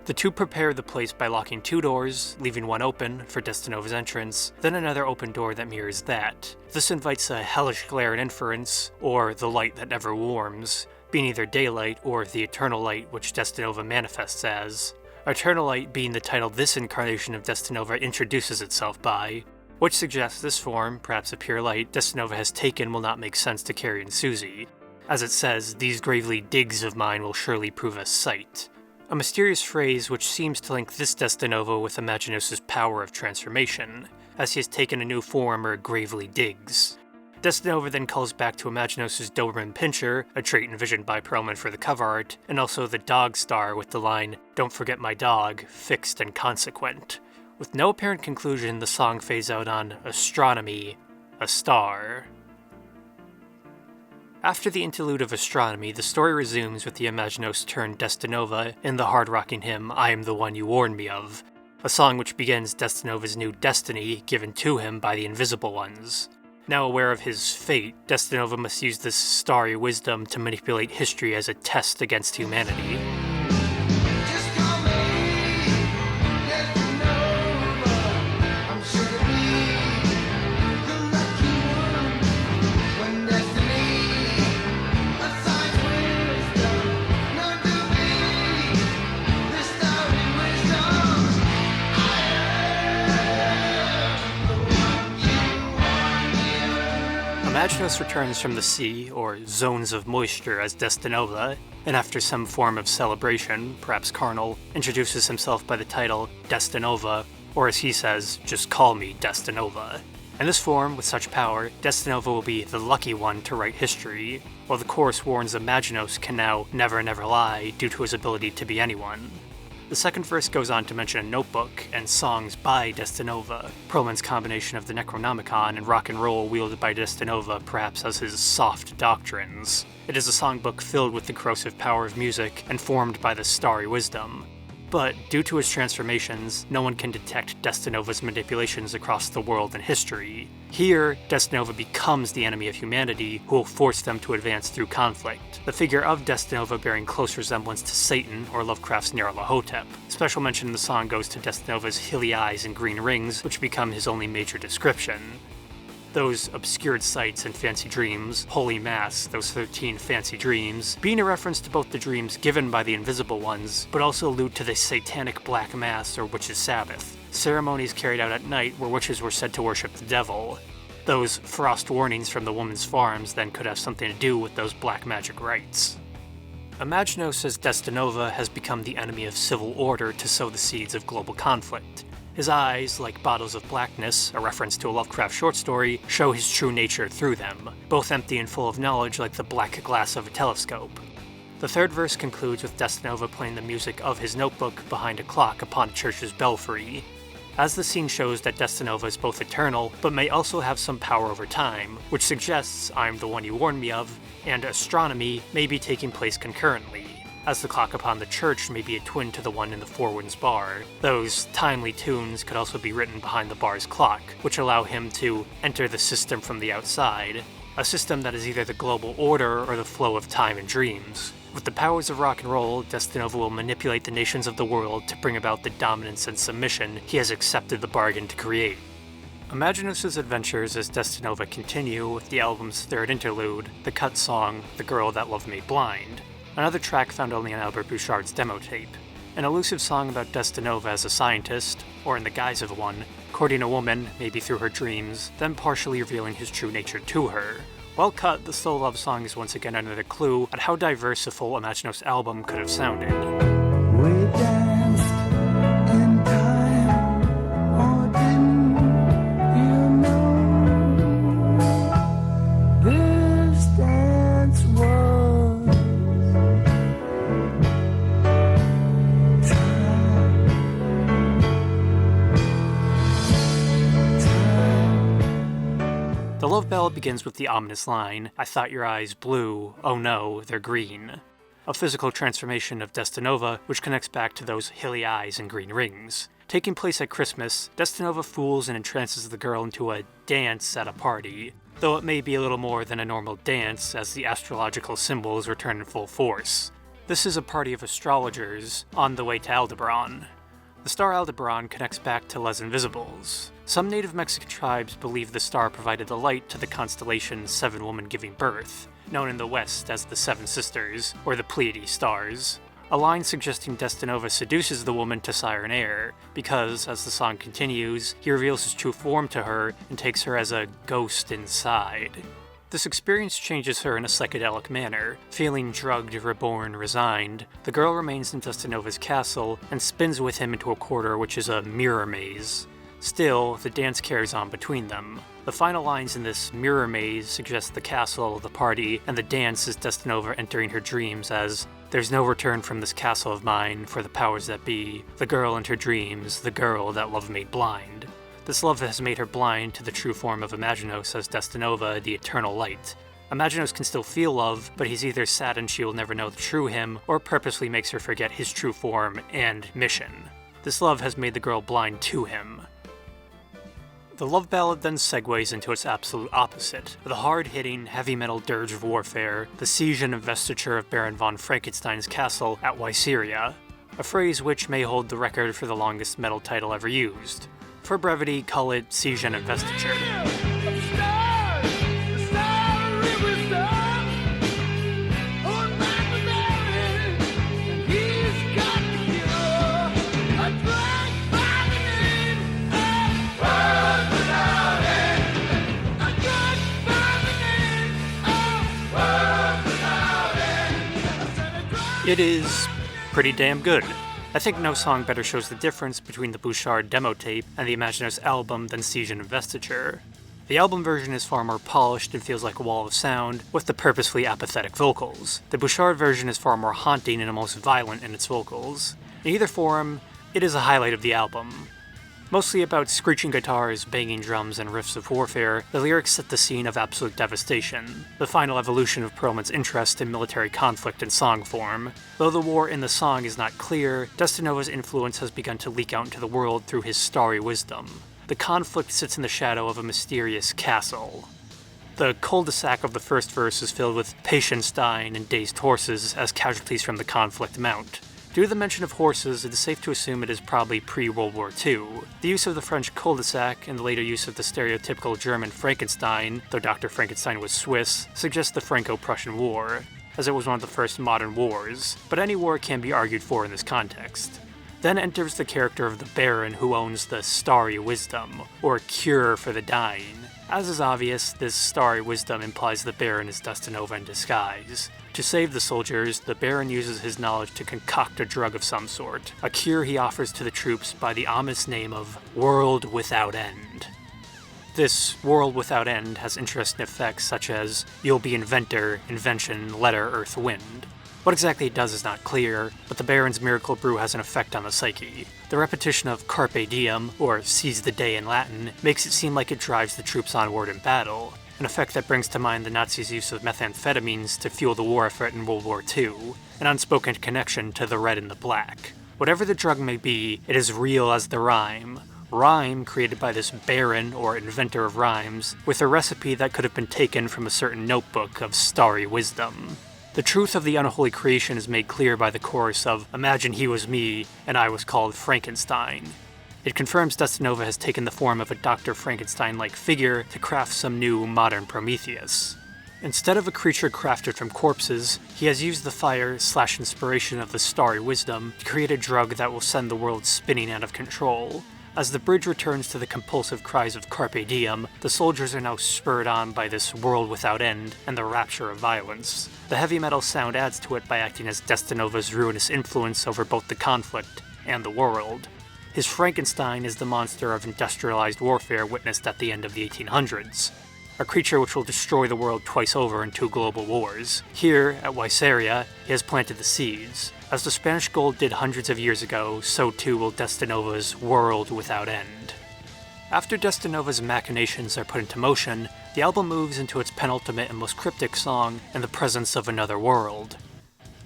The two prepare the place by locking 2 doors, leaving one open for Desdinova's entrance, then another open door that mirrors that. This invites a hellish glare and inference, or the light that never warms, being either daylight or the eternal light which Desdinova manifests as. Eternal light being the title this incarnation of Desdinova introduces itself by, which suggests this form, perhaps a pure light, Desdinova has taken will not make sense to Carrie and Susie. As it says, these gravely digs of mine will surely prove a sight. A mysterious phrase which seems to link this Desdinova with Imaginos' power of transformation, as he has taken a new form or gravely digs. Desdinova then calls back to Imaginos' Doberman Pinscher, a trait envisioned by Pearlman for the cover art, and also the dog star with the line, "Don't forget my dog, fixed and consequent." With no apparent conclusion, the song fades out on Astronomy, a star. After the interlude of Astronomy, the story resumes with the Imaginos turned Desdinova in the hard-rocking hymn I Am the One You Warned Me Of, a song which begins Desdinova's new destiny given to him by the Invisible Ones. Now aware of his fate, Desdinova must use this starry wisdom to manipulate history as a test against humanity. Imaginos returns from the sea, or zones of moisture, as Desdinova, and after some form of celebration, perhaps carnal, introduces himself by the title Desdinova, or as he says, just call me Desdinova. In this form, with such power, Desdinova will be the lucky one to write history, while the chorus warns Imaginos can now never never lie due to his ability to be anyone. The second verse goes on to mention a notebook and songs by Desdinova, Pearlman's combination of the Necronomicon and rock and roll wielded by Desdinova perhaps as his Soft Doctrines. It is a songbook filled with the corrosive power of music and formed by the starry wisdom. But due to his transformations, no one can detect Desdinova's manipulations across the world and history. Here, Desdinova becomes the enemy of humanity, who will force them to advance through conflict. The figure of Desdinova bearing close resemblance to Satan or Lovecraft's Nyarlathotep. Special mention in the song goes to Desdinova's hilly eyes and green rings, which become his only major description. Those obscured sights and fancy dreams, Holy Mass, those 13 fancy dreams, being a reference to both the dreams given by the Invisible Ones, but also allude to the satanic Black Mass or Witches' Sabbath, ceremonies carried out at night where witches were said to worship the devil. Those frost warnings from the women's farms then could have something to do with those black magic rites. Imaginos says Desdinova has become the enemy of civil order to sow the seeds of global conflict. His eyes, like bottles of blackness, a reference to a Lovecraft short story, show his true nature through them, both empty and full of knowledge like the black glass of a telescope. The third verse concludes with Desdinova playing the music of his notebook behind a clock upon a church's belfry. as the scene shows that Desdinova is both eternal, but may also have some power over time, which suggests I'm the one you warned me of, and astronomy may be taking place concurrently, as the clock upon the church may be a twin to the one in the Four Winds bar. Those timely tunes could also be written behind the bar's clock, which allow him to enter the system from the outside, a system that is either the global order or the flow of time and dreams. With the powers of rock and roll, Desdinova will manipulate the nations of the world to bring about the dominance and submission he has accepted the bargain to create. Imaginos' adventures as Desdinova continue with the album's third interlude, the cut song, The Girl That Loved Me Blind, another track found only on Albert Bouchard's demo tape. An elusive song about Desdinova as a scientist, or in the guise of one, courting a woman, maybe through her dreams, then partially revealing his true nature to her. Well cut, the slow love song is once again another clue at how diverse a full Imaginos album could have sounded. We danced in time, or didn't you know? This dance was time. The love ballad begins with the ominous line, "I thought your eyes blue, oh no, they're green." A physical transformation of Desdinova, which connects back to those hilly eyes and green rings. Taking place at Christmas, Desdinova fools and entrances the girl into a dance at a party, though it may be a little more than a normal dance as the astrological symbols return in full force. This is a party of astrologers on the way to Aldebaran. The star Aldebaran connects back to Les Invisibles. Some native Mexican tribes believe the star provided the light to the constellation Seven Women Giving Birth, known in the West as the Seven Sisters, or the Pleiades stars. A line suggesting Desdinova seduces the woman to sire an heir, because, as the song continues, he reveals his true form to her and takes her as a ghost inside. This experience changes her in a psychedelic manner. Feeling drugged, reborn, resigned, the girl remains in Desdinova's castle and spins with him into a quarter which is a mirror maze. Still, the dance carries on between them. The final lines in this mirror maze suggest the castle, the party, and the dance is Desdinova entering her dreams as, "There's no return from this castle of mine for the powers that be, the girl and her dreams, the girl that love made blind." This love has made her blind to the true form of Imaginos as Desdinova, the eternal light. Imaginos can still feel love, but he's either saddened she will never know the true him, or purposely makes her forget his true form and mission. This love has made the girl blind to him. The love ballad then segues into its absolute opposite, the hard-hitting, heavy metal dirge of warfare, the siege and investiture of Baron von Frankenstein's castle at Wyceria, a phrase which may hold the record for the longest metal title ever used. For brevity, call it siege and investiture. It is pretty damn good. I think no song better shows the difference between the Bouchard demo tape and the Imaginos album than Siege and Investiture. The album version is far more polished and feels like a wall of sound, with the purposefully apathetic vocals. The Bouchard version is far more haunting and almost violent in its vocals. In either form, it is a highlight of the album. Mostly about screeching guitars, banging drums, and riffs of warfare, the lyrics set the scene of absolute devastation, the final evolution of Pearlman's interest in military conflict in song form. Though the war in the song is not clear, Desdinova's influence has begun to leak out into the world through his starry wisdom. The conflict sits in the shadow of a mysterious castle. The cul-de-sac of the first verse is filled with patients dying and dazed horses as casualties from the conflict mount. Due to the mention of horses, it is safe to assume it is probably pre-World War II. The use of the French cul-de-sac and the later use of the stereotypical German Frankenstein, though Dr. Frankenstein was Swiss, suggests the Franco-Prussian War, as it was one of the first modern wars, but any war can be argued for in this context. Then enters the character of the Baron who owns the starry wisdom, or cure for the dying. As is obvious, this starry wisdom implies the Baron is Desdinova in disguise. To save the soldiers, the Baron uses his knowledge to concoct a drug of some sort, a cure he offers to the troops by the ominous name of World Without End. This World Without End has interesting effects such as You'll be inventor, invention, letter, earth, wind. What exactly it does is not clear, but the Baron's miracle brew has an effect on the psyche. The repetition of Carpe Diem, or seize the day in Latin, makes it seem like it drives the troops onward in battle, an effect that brings to mind the Nazis' use of methamphetamines to fuel the war effort in World War II, an unspoken connection to the red and the black. Whatever the drug may be, it is real as the rhyme. Rhyme created by this baron, or inventor of rhymes, with a recipe that could have been taken from a certain notebook of starry wisdom. The truth of the unholy creation is made clear by the chorus of "Imagine he was me, and I was called Frankenstein." It confirms Desdinova has taken the form of a Dr. Frankenstein-like figure to craft some new, modern Prometheus. Instead of a creature crafted from corpses, he has used the fire/inspiration of the starry wisdom to create a drug that will send the world spinning out of control. As the bridge returns to the compulsive cries of Carpe Diem, the soldiers are now spurred on by this world without end and the rapture of violence. The heavy metal sound adds to it by acting as Desdinova's ruinous influence over both the conflict and the world. His Frankenstein is the monster of industrialized warfare witnessed at the end of the 1800s, a creature which will destroy the world twice over in 2 global wars. Here, at Wyceria, he has planted the seeds. As the Spanish gold did hundreds of years ago, so too will Desdinova's world without end. After Desdinova's machinations are put into motion, the album moves into its penultimate and most cryptic song, In the Presence of Another World.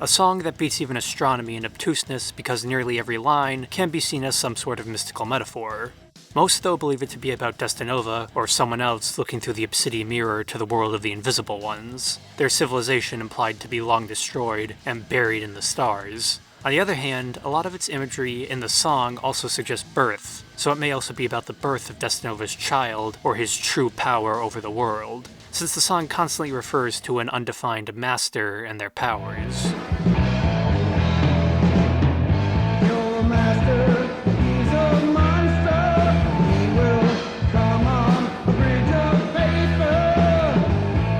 A song that beats even astronomy in obtuseness because nearly every line can be seen as some sort of mystical metaphor. Most, though, believe it to be about Desdinova, or someone else looking through the obsidian mirror to the world of the Invisible Ones, their civilization implied to be long destroyed and buried in the stars. On the other hand, a lot of its imagery in the song also suggests birth, so it may also be about the birth of Desdinova's child, or his true power over the world, since the song constantly refers to an undefined master and their powers. Your master, he's a monster. He will come on a bridge of paper,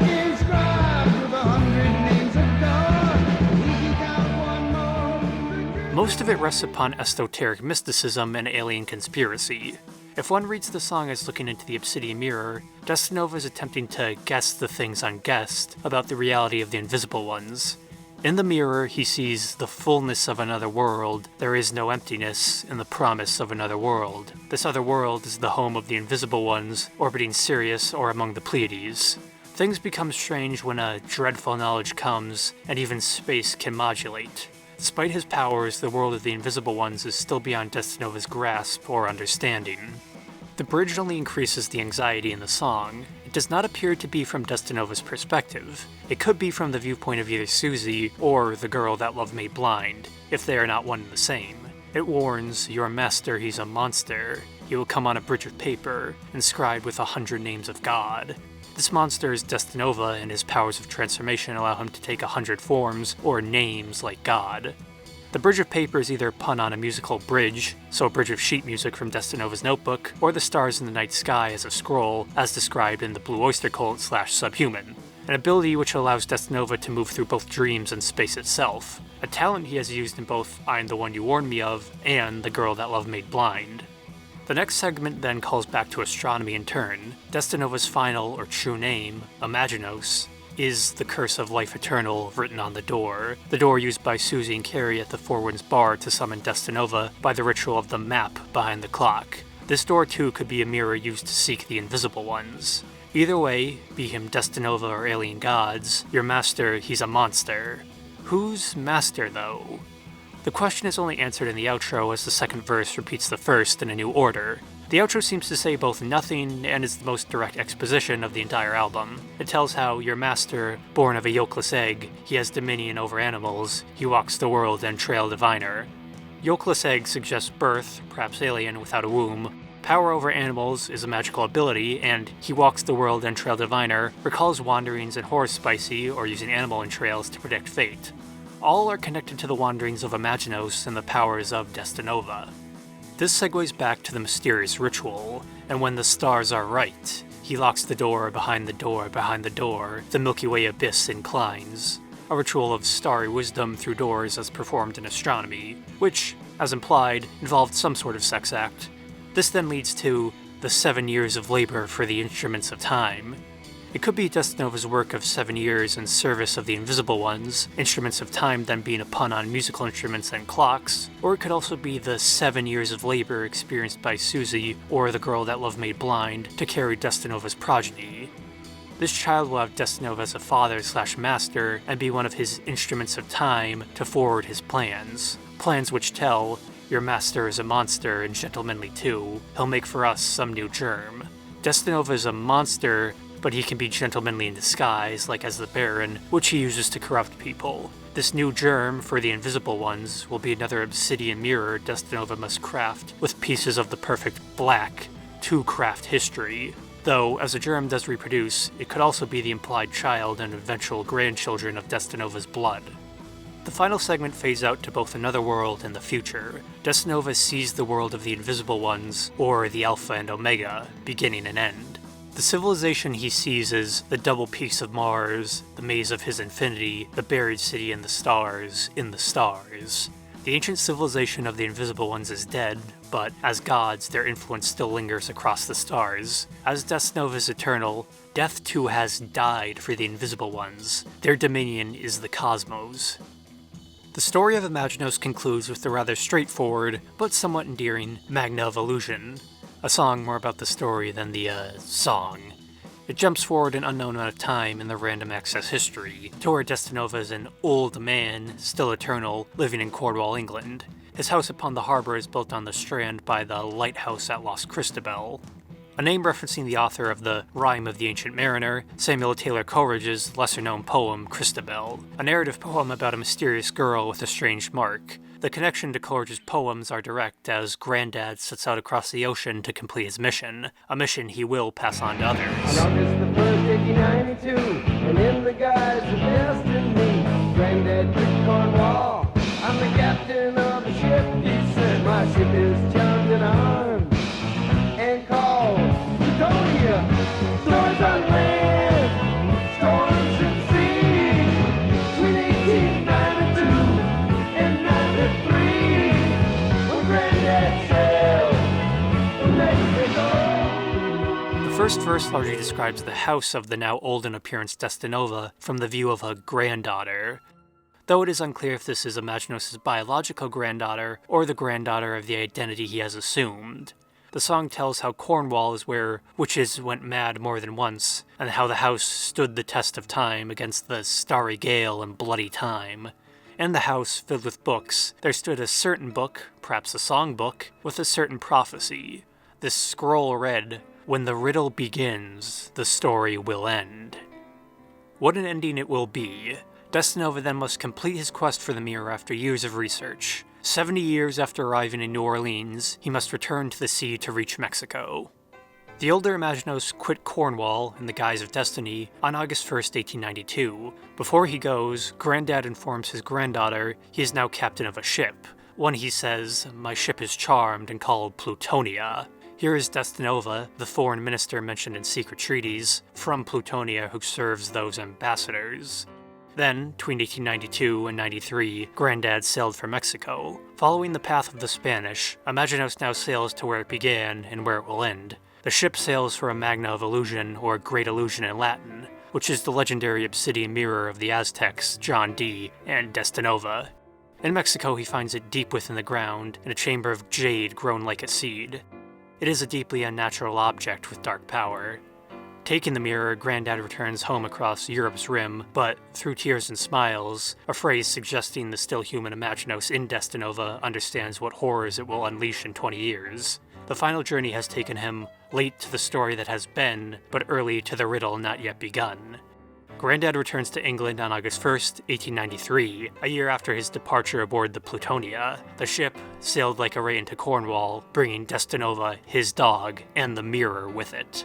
inscribed with 100 names of God. He can count one more. Most of it rests upon esoteric mysticism and alien conspiracy. If one reads the song as looking into the obsidian mirror, Desdinova is attempting to guess the things unguessed about the reality of the Invisible Ones. In the mirror, he sees the fullness of another world. There is no emptiness in the promise of another world. This other world is the home of the Invisible Ones, orbiting Sirius or among the Pleiades. Things become strange when a dreadful knowledge comes, and even space can modulate. Despite his powers, the world of the Invisible Ones is still beyond Desdinova's grasp or understanding. The bridge only increases the anxiety in the song. It does not appear to be from Desdinova's perspective. It could be from the viewpoint of either Susie or the girl that love made blind, if they are not one and the same. It warns, your master, he's a monster. He will come on a bridge of paper, inscribed with 100 names of God. This monster is Desdinova, and his powers of transformation allow him to take 100 forms, or names, like God. The bridge of paper is either a pun on a musical bridge, so a bridge of sheet music from Desdinova's notebook, or the stars in the night sky as a scroll, as described in the Blue Oyster Cult /Subhuman, an ability which allows Desdinova to move through both dreams and space itself, a talent he has used in both I'm the One You Warned Me Of and The Girl That Love Made Blind. The next segment then calls back to astronomy in turn. Desdinova's final, or true name, Imaginos, is the curse of life eternal written on the door used by Susie and Carrie at the Four Winds Bar to summon Desdinova by the ritual of the map behind the clock. This door too could be a mirror used to seek the Invisible Ones. Either way, be him Desdinova or alien gods, your master, he's a monster. Who's master, though? The question is only answered in the outro as the second verse repeats the first in a new order. The outro seems to say both nothing and is the most direct exposition of the entire album. It tells how your master, born of a yolkless egg, he has dominion over animals, he walks the world and trail diviner. Yolkless egg suggests birth, perhaps alien, without a womb. Power over animals is a magical ability, and he walks the world and trail diviner recalls wanderings in horse spicy or using animal entrails to predict fate. All are connected to the wanderings of Imaginos and the powers of Desdinova. This segues back to the mysterious ritual, and when the stars are right, he locks the door behind the door behind the door, the Milky Way abyss inclines. A ritual of starry wisdom through doors as performed in astronomy, which, as implied, involved some sort of sex act. This then leads to the 7 years of labor for the instruments of time. It could be Destinova's work of 7 years in service of the Invisible Ones, instruments of time then being a pun on musical instruments and clocks, or it could also be the 7 years of labor experienced by Susie, or the girl that love made blind, to carry Destinova's progeny. This child will have Desdinova as a father/master and be one of his instruments of time to forward his plans. Plans which tell, your master is a monster and gentlemanly too, he'll make for us some new germ. Desdinova is a monster, but he can be gentlemanly in disguise, like as the Baron, which he uses to corrupt people. This new germ for the Invisible Ones will be another obsidian mirror Desdinova must craft with pieces of the perfect black to craft history. Though, as a germ does reproduce, it could also be the implied child and eventual grandchildren of Desdinova's blood. The final segment fades out to both another world and the future. Desdinova sees the world of the Invisible Ones, or the Alpha and Omega, beginning and end. The civilization he sees is the double peaks of Mars, the maze of his infinity, the buried city in the stars. The ancient civilization of the Invisible Ones is dead, but as gods, their influence still lingers across the stars. As Desdinova is eternal, death too has died for the Invisible Ones. Their dominion is the cosmos. The story of Imaginos concludes with the rather straightforward, but somewhat endearing, Magna of Illusion, a song more about the story than the, song. It jumps forward an unknown amount of time in the random access history, to where Desdinova is an old man, still eternal, living in Cornwall, England. His house upon the harbour is built on the strand by the lighthouse at Lost Christabel, a name referencing the author of the Rime of the Ancient Mariner, Samuel Taylor Coleridge's lesser-known poem, Christabel, a narrative poem about a mysterious girl with a strange mark. The connection to Coleridge's poems are direct, as Grandad sets out across the ocean to complete his mission, a mission he will pass on to others. On August the 1st, 1892, and in the guise of destiny, Granddad took Cornwall. I'm the captain of the ship, he said. My ship is charmed and armed, and called Plutonia. Storms on land, storms at sea, between 1892 and 93, when Granddad sailed from Mexico. The first verse largely describes the house of the now old in appearance Desdinova from the view of a granddaughter, though it is unclear if this is Imaginos' biological granddaughter or the granddaughter of the identity he has assumed. The song tells how Cornwall is where witches went mad more than once, and how the house stood the test of time against the starry gale and bloody time. In the house, filled with books, there stood a certain book, perhaps a songbook, with a certain prophecy. This scroll read, "When the riddle begins, the story will end." What an ending it will be. Desdinova then must complete his quest for the mirror after years of research. 70 years after arriving in New Orleans, he must return to the sea to reach Mexico. The older Imaginos quit Cornwall in the guise of destiny on August 1st, 1892. Before he goes, Grandad informs his granddaughter he is now captain of a ship. One he says, "My ship is charmed and called Plutonia." Here is Desdinova, the foreign minister mentioned in secret treaties, from Plutonia who serves those ambassadors. Then, between 1892 and 93, Grandad sailed for Mexico. Following the path of the Spanish, Imaginos now sails to where it began and where it will end. The ship sails for a Magna of Illusion, or Great Illusion in Latin, which is the legendary obsidian mirror of the Aztecs, John Dee, and Desdinova. In Mexico, he finds it deep within the ground, in a chamber of jade grown like a seed. It is a deeply unnatural object with dark power. Taking the mirror, Grandad returns home across Europe's rim, but, through tears and smiles, a phrase suggesting the still human Imaginos in Desdinova understands what horrors it will unleash in 20 years. The final journey has taken him late to the story that has been, but early to the riddle not yet begun. Grandad returns to England on August 1st, 1893, a year after his departure aboard the Plutonia. The ship sailed like Irae into Cornwall, bringing Desdinova, his dog, and the mirror with it.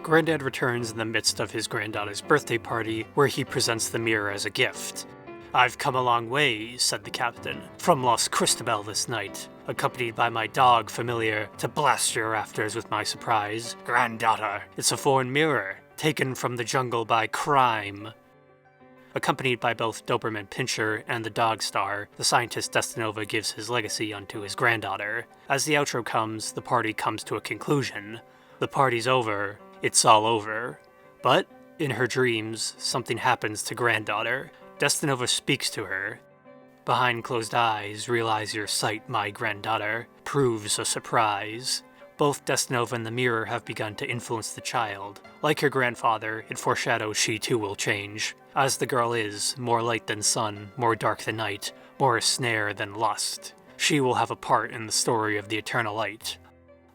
Grandad returns in the midst of his granddaughter's birthday party, where he presents the mirror as a gift. "I've come a long way," said the captain, "from Lost Christabel this night, accompanied by my dog Familiar, to blast your rafters with my surprise. Granddaughter, it's a foreign mirror, taken from the jungle by crime." Accompanied by both Doberman Pinscher and the Dog Star, the scientist Desdinova gives his legacy unto his granddaughter. As the outro comes, the party comes to a conclusion. The party's over. It's all over. But In her dreams, something happens to granddaughter. Desdinova speaks to her. Behind closed eyes, realize your sight, my granddaughter, proves a surprise. Both Desdinova and the mirror have begun to influence the child. Like her grandfather, it foreshadows she too will change. As the girl is, more light than sun, more dark than night, more a snare than lust. She will have a part in the story of the eternal light.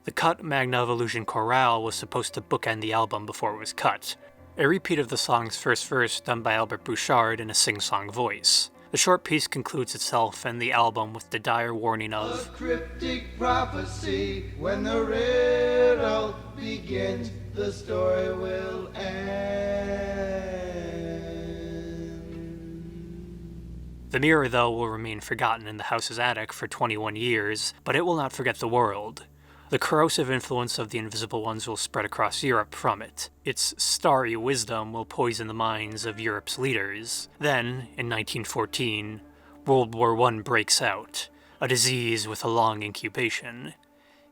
The cut Magna of Illusion Chorale was supposed to bookend the album before it was cut. A repeat of the song's first verse done by Albert Bouchard in a sing-song voice. The short piece concludes itself and the album with the dire warning of A cryptic prophecy, when the riddle begins, the story will end. The mirror, though, will remain forgotten in the house's attic for 21 years, but it will not forget the world. The corrosive influence of the Invisible Ones will spread across Europe from it. Its starry wisdom will poison the minds of Europe's leaders. Then, in 1914, World War I breaks out, a disease with a long incubation.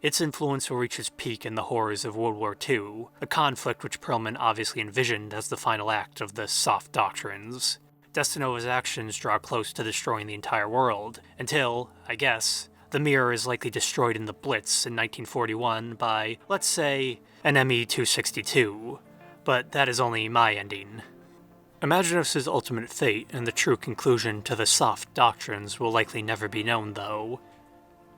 Its influence will reach its peak in the horrors of World War II, a conflict which Pearlman obviously envisioned as the final act of the Soft Doctrines. Desdinova's actions draw close to destroying the entire world, until, I guess, the mirror is likely destroyed in the Blitz in 1941 by, let's say, an ME-262. But that is only my ending. Imaginos' ultimate fate and the true conclusion to the Soft Doctrines will likely never be known, though.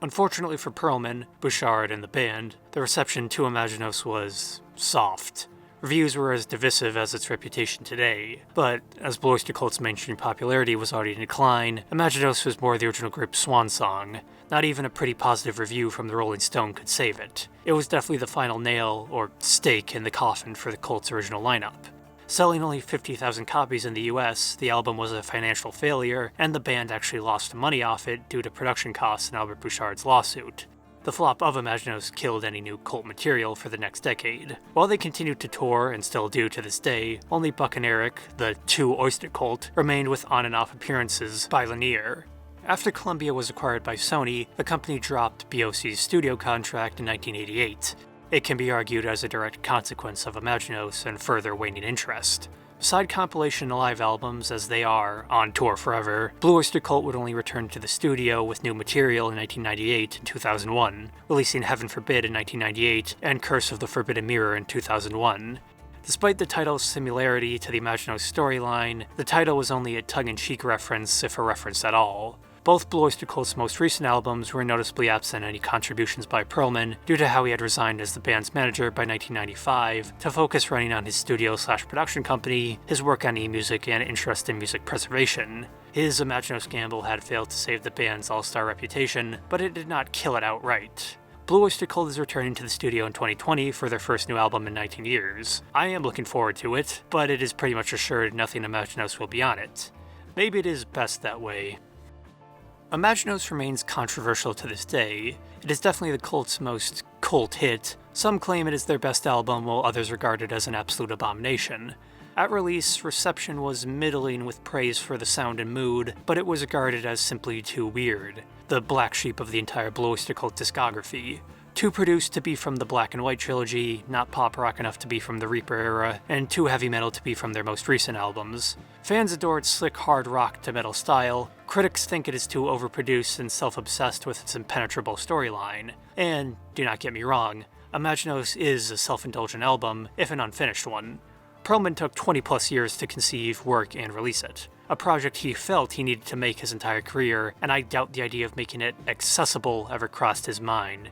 Unfortunately for Pearlman, Bouchard, and the band, the reception to Imaginos was soft. Reviews were as divisive as its reputation today, but as Blue Oyster Cult's mainstream popularity was already in decline, Imaginos was more the original group's swan song. Not even a pretty positive review from the Rolling Stone could save it. It was definitely the final nail, or stake, in the coffin for the Cult's original lineup. Selling only 50,000 copies in the US, the album was a financial failure, and the band actually lost money off it due to production costs and Albert Bouchard's lawsuit. The flop of Imaginos killed any new Cult material for the next decade. While they continued to tour, and still do to this day, only Buck and Eric, the Two Oyster Cult, remained with on and off appearances by Lanier. After Columbia was acquired by Sony, the company dropped BOC's studio contract in 1988. It can be argued as a direct consequence of Imaginos and further waning interest. Side compilation live albums, as they are on tour forever, Blue Oyster Cult would only return to the studio with new material in 1998 and 2001, releasing Heaven Forbid in 1998 and Curse of the Forbidden Mirror in 2001. Despite the title's similarity to the Imaginos storyline, the title was only a tongue-in-cheek reference, if a reference at all. Both Blue Oyster Cult's most recent albums were noticeably absent any contributions by Pearlman due to how he had resigned as the band's manager by 1995 to focus running on his studio/production company, his work on e-music, and interest in music preservation. His Imaginos gamble had failed to save the band's all-star reputation, but it did not kill it outright. Blue Oyster Cult is returning to the studio in 2020 for their first new album in 19 years. I am looking forward to it, but it is pretty much assured nothing Imaginos will be on it. Maybe it is best that way. Imaginos remains controversial to this day. It is definitely the Cult's most cult hit. Some claim it is their best album, while others regard it as an absolute abomination. At release, reception was middling with praise for the sound and mood, but it was regarded as simply too weird, the black sheep of the entire Blue Oyster Cult discography. Too produced to be from the Black and White trilogy, not pop rock enough to be from the Reaper era, and too heavy metal to be from their most recent albums. Fans adore its slick hard rock to metal style, critics think it is too overproduced and self-obsessed with its impenetrable storyline. And, do not get me wrong, Imaginos is a self-indulgent album, if an unfinished one. Pearlman took 20 plus years to conceive, work, and release it. A project he felt he needed to make his entire career, and I doubt the idea of making it accessible ever crossed his mind.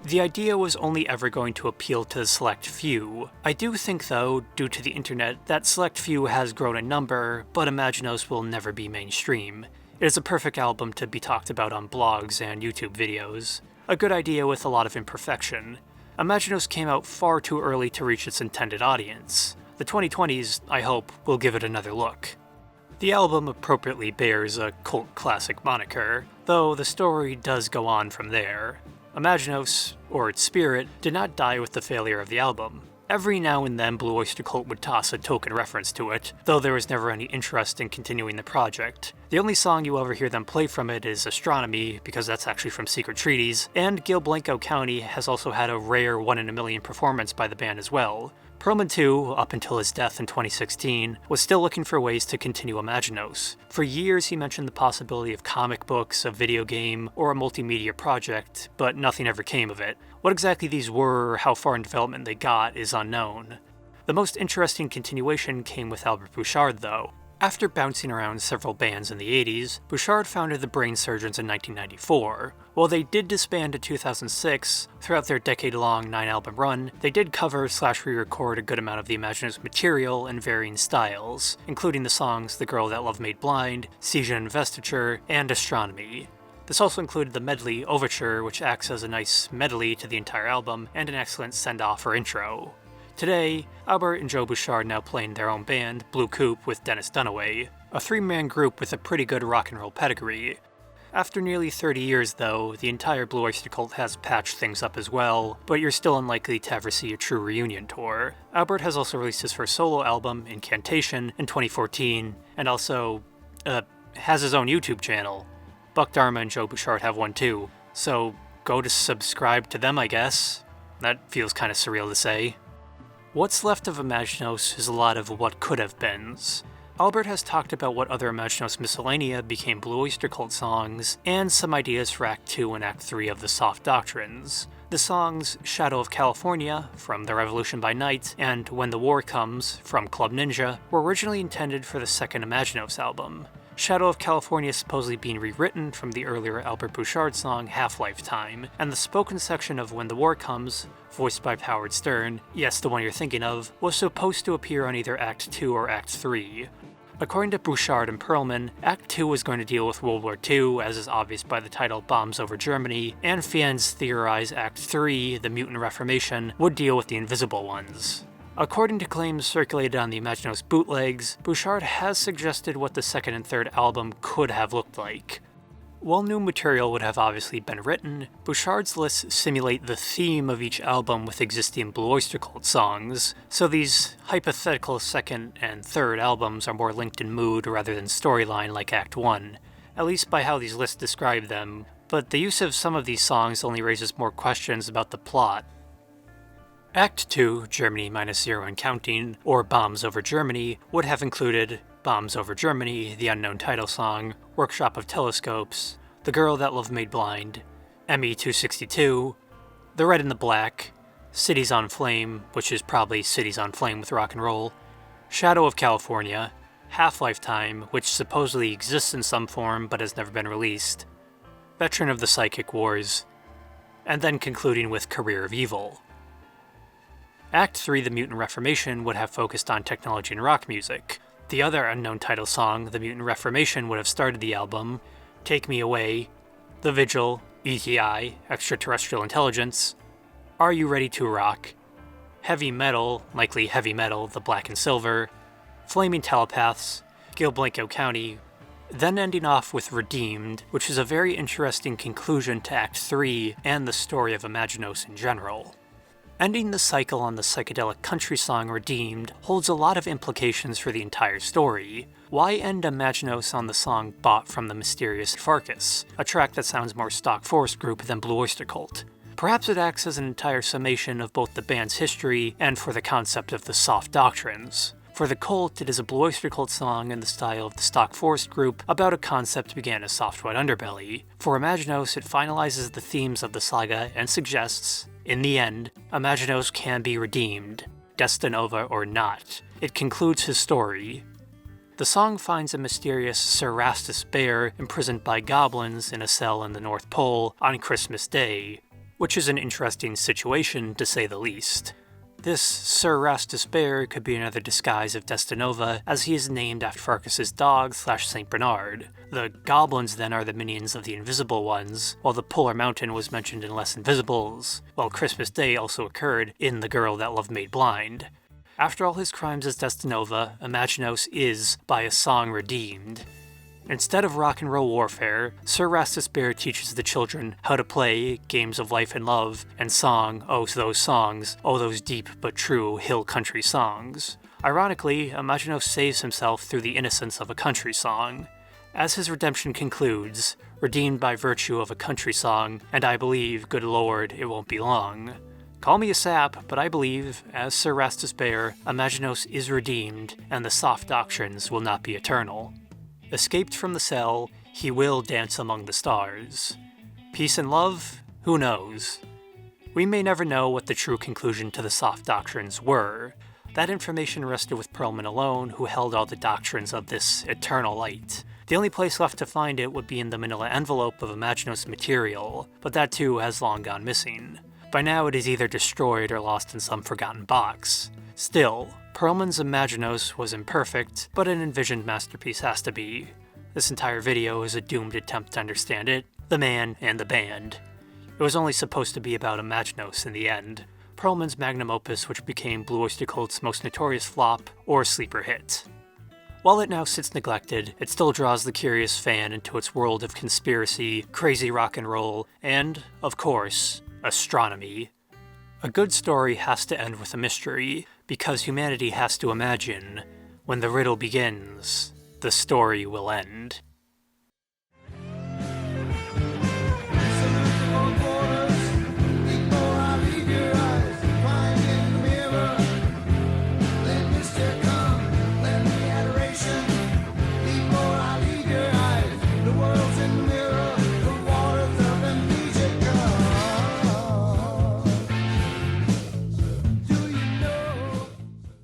The idea was only ever going to appeal to the select few. I do think, though, due to the internet, that select few has grown in number, but Imaginos will never be mainstream. It is a perfect album to be talked about on blogs and YouTube videos. A good idea with a lot of imperfection. Imaginos came out far too early to reach its intended audience. The 2020s, I hope, will give it another look. The album appropriately bears a cult classic moniker, though the story does go on from there. Imaginos, or its spirit, did not die with the failure of the album. Every now and then Blue Oyster Cult would toss a token reference to it, though there was never any interest in continuing the project. The only song you ever hear them play from it is Astronomy, because that's actually from Secret Treaties, and Gil Blanco County has also had a rare 1 in a million performance by the band as well. Pearlman too, up until his death in 2016, was still looking for ways to continue Imaginos. For years he mentioned the possibility of comic books, a video game, or a multimedia project, but nothing ever came of it. What exactly these were or how far in development they got is unknown. The most interesting continuation came with Albert Bouchard though. After bouncing around several bands in the 80s, Bouchard founded the Brain Surgeons in 1994. While they did disband in 2006, throughout their decade-long 9-album run, they did cover/re-record a good amount of the Imaginos material in varying styles, including the songs The Girl That Love Made Blind, Siege and Investiture, and Astronomy. This also included the medley Overture, which acts as a nice medley to the entire album, and an excellent send-off or intro. Today, Albert and Joe Bouchard now play in their own band, Blue Coupe with Dennis Dunaway, a 3-man group with a pretty good rock and roll pedigree. After nearly 30 years though, the entire Blue Oyster Cult has patched things up as well, but you're still unlikely to ever see a true reunion tour. Albert has also released his first solo album, Incantation, in 2014, and also, has his own YouTube channel. Buck Dharma and Joe Bouchard have one too, so go to subscribe to them I guess. That feels kinda surreal to say. What's left of Imaginos is a lot of what could have beens. Albert has talked about what other Imaginos miscellanea became Blue Oyster Cult songs, and some ideas for Act 2 and Act 3 of the Soft Doctrines. The songs Shadow of California, from The Revolution by Night, and When the War Comes, from Club Ninja, were originally intended for the second Imaginos album. Shadow of California is supposedly being rewritten from the earlier Albert Bouchard song Half-Life Time, and the spoken section of When the War Comes, voiced by Howard Stern, yes, the one you're thinking of, was supposed to appear on either Act 2 or Act 3. According to Bouchard and Pearlman, Act 2 was going to deal with World War II, as is obvious by the title Bombs Over Germany, and fans theorize Act 3, the Mutant Reformation, would deal with the Invisible Ones. According to claims circulated on the Imaginos bootlegs, Bouchard has suggested what the second and third album could have looked like. While new material would have obviously been written, Bouchard's lists simulate the theme of each album with existing Blue Oyster Cult songs, so these hypothetical second and third albums are more linked in mood rather than storyline like Act 1, at least by how these lists describe them, but the use of some of these songs only raises more questions about the plot. Act 2, Germany -0 and Counting, or Bombs Over Germany, would have included Bombs Over Germany, the unknown title song, Workshop of Telescopes, The Girl That Love Made Blind, ME 262, The Red and the Black, Cities on Flame, which is probably Cities on Flame with rock and roll, Shadow of California, Half-Life Time, which supposedly exists in some form but has never been released, Veteran of the Psychic Wars, and then concluding with Career of Evil. Act 3, The Mutant Reformation, would have focused on technology and rock music. The other unknown title song, The Mutant Reformation, would have started the album, Take Me Away, The Vigil, ETI, Extraterrestrial Intelligence, Are You Ready to Rock, Heavy Metal, likely Heavy Metal, The Black and Silver, Flaming Telepaths, Gil Blanco County, then ending off with Redeemed, which is a very interesting conclusion to Act 3 and the story of Imaginos in general. Ending the cycle on the psychedelic country song Redeemed holds a lot of implications for the entire story. Why end Imaginos on the song Bought from the Mysterious Farkas, a track that sounds more stock Forest Group than Blue Oyster Cult? Perhaps it acts as an entire summation of both the band's history and for the concept of the Soft Doctrines. For the Cult, it is a Blue Oyster Cult song in the style of the stock Forest Group about a concept began as soft white underbelly. For Imaginos, it finalizes the themes of the saga and suggests, in the end, Imaginos can be redeemed, Desdinova or not. It concludes his story. The song finds a mysterious Sir Rastus bear imprisoned by goblins in a cell in the North Pole on Christmas Day, which is an interesting situation to say the least. This Sir Rastus bear could be another disguise of Desdinova, as he is named after Farkas's dog / Saint Bernard. The goblins then are the minions of the Invisible Ones, while the Polar Mountain was mentioned in Less Invisibles, while Christmas Day also occurred in The Girl That Love Made Blind. After all his crimes as Desdinova, Imaginos is, by a song, redeemed. Instead of rock and roll warfare, Sir Rastus Bear teaches the children how to play games of life and love, and song, oh those songs, oh those deep but true hill country songs. Ironically, Imaginos saves himself through the innocence of a country song. As his redemption concludes, redeemed by virtue of a country song, and I believe, good lord, it won't be long. Call me a sap, but I believe, as Sir Rastus Bear, Imaginos is redeemed, and the soft doctrines will not be eternal. Escaped from the cell, he will dance among the stars. Peace and love? Who knows? We may never know what the true conclusion to the soft doctrines were. That information rested with Pearlman alone, who held all the doctrines of this eternal light. The only place left to find it would be in the manila envelope of Imaginos material, but that too has long gone missing. By now it is either destroyed or lost in some forgotten box. Still, Pearlman's Imaginos was imperfect, but an envisioned masterpiece has to be. This entire video is a doomed attempt to understand it, the man, and the band. It was only supposed to be about Imaginos in the end. Pearlman's magnum opus, which became Blue Oyster Cult's most notorious flop or sleeper hit. While it now sits neglected, it still draws the curious fan into its world of conspiracy, crazy rock and roll, and, of course, astronomy. A good story has to end with a mystery, because humanity has to imagine, when the riddle begins, the story will end.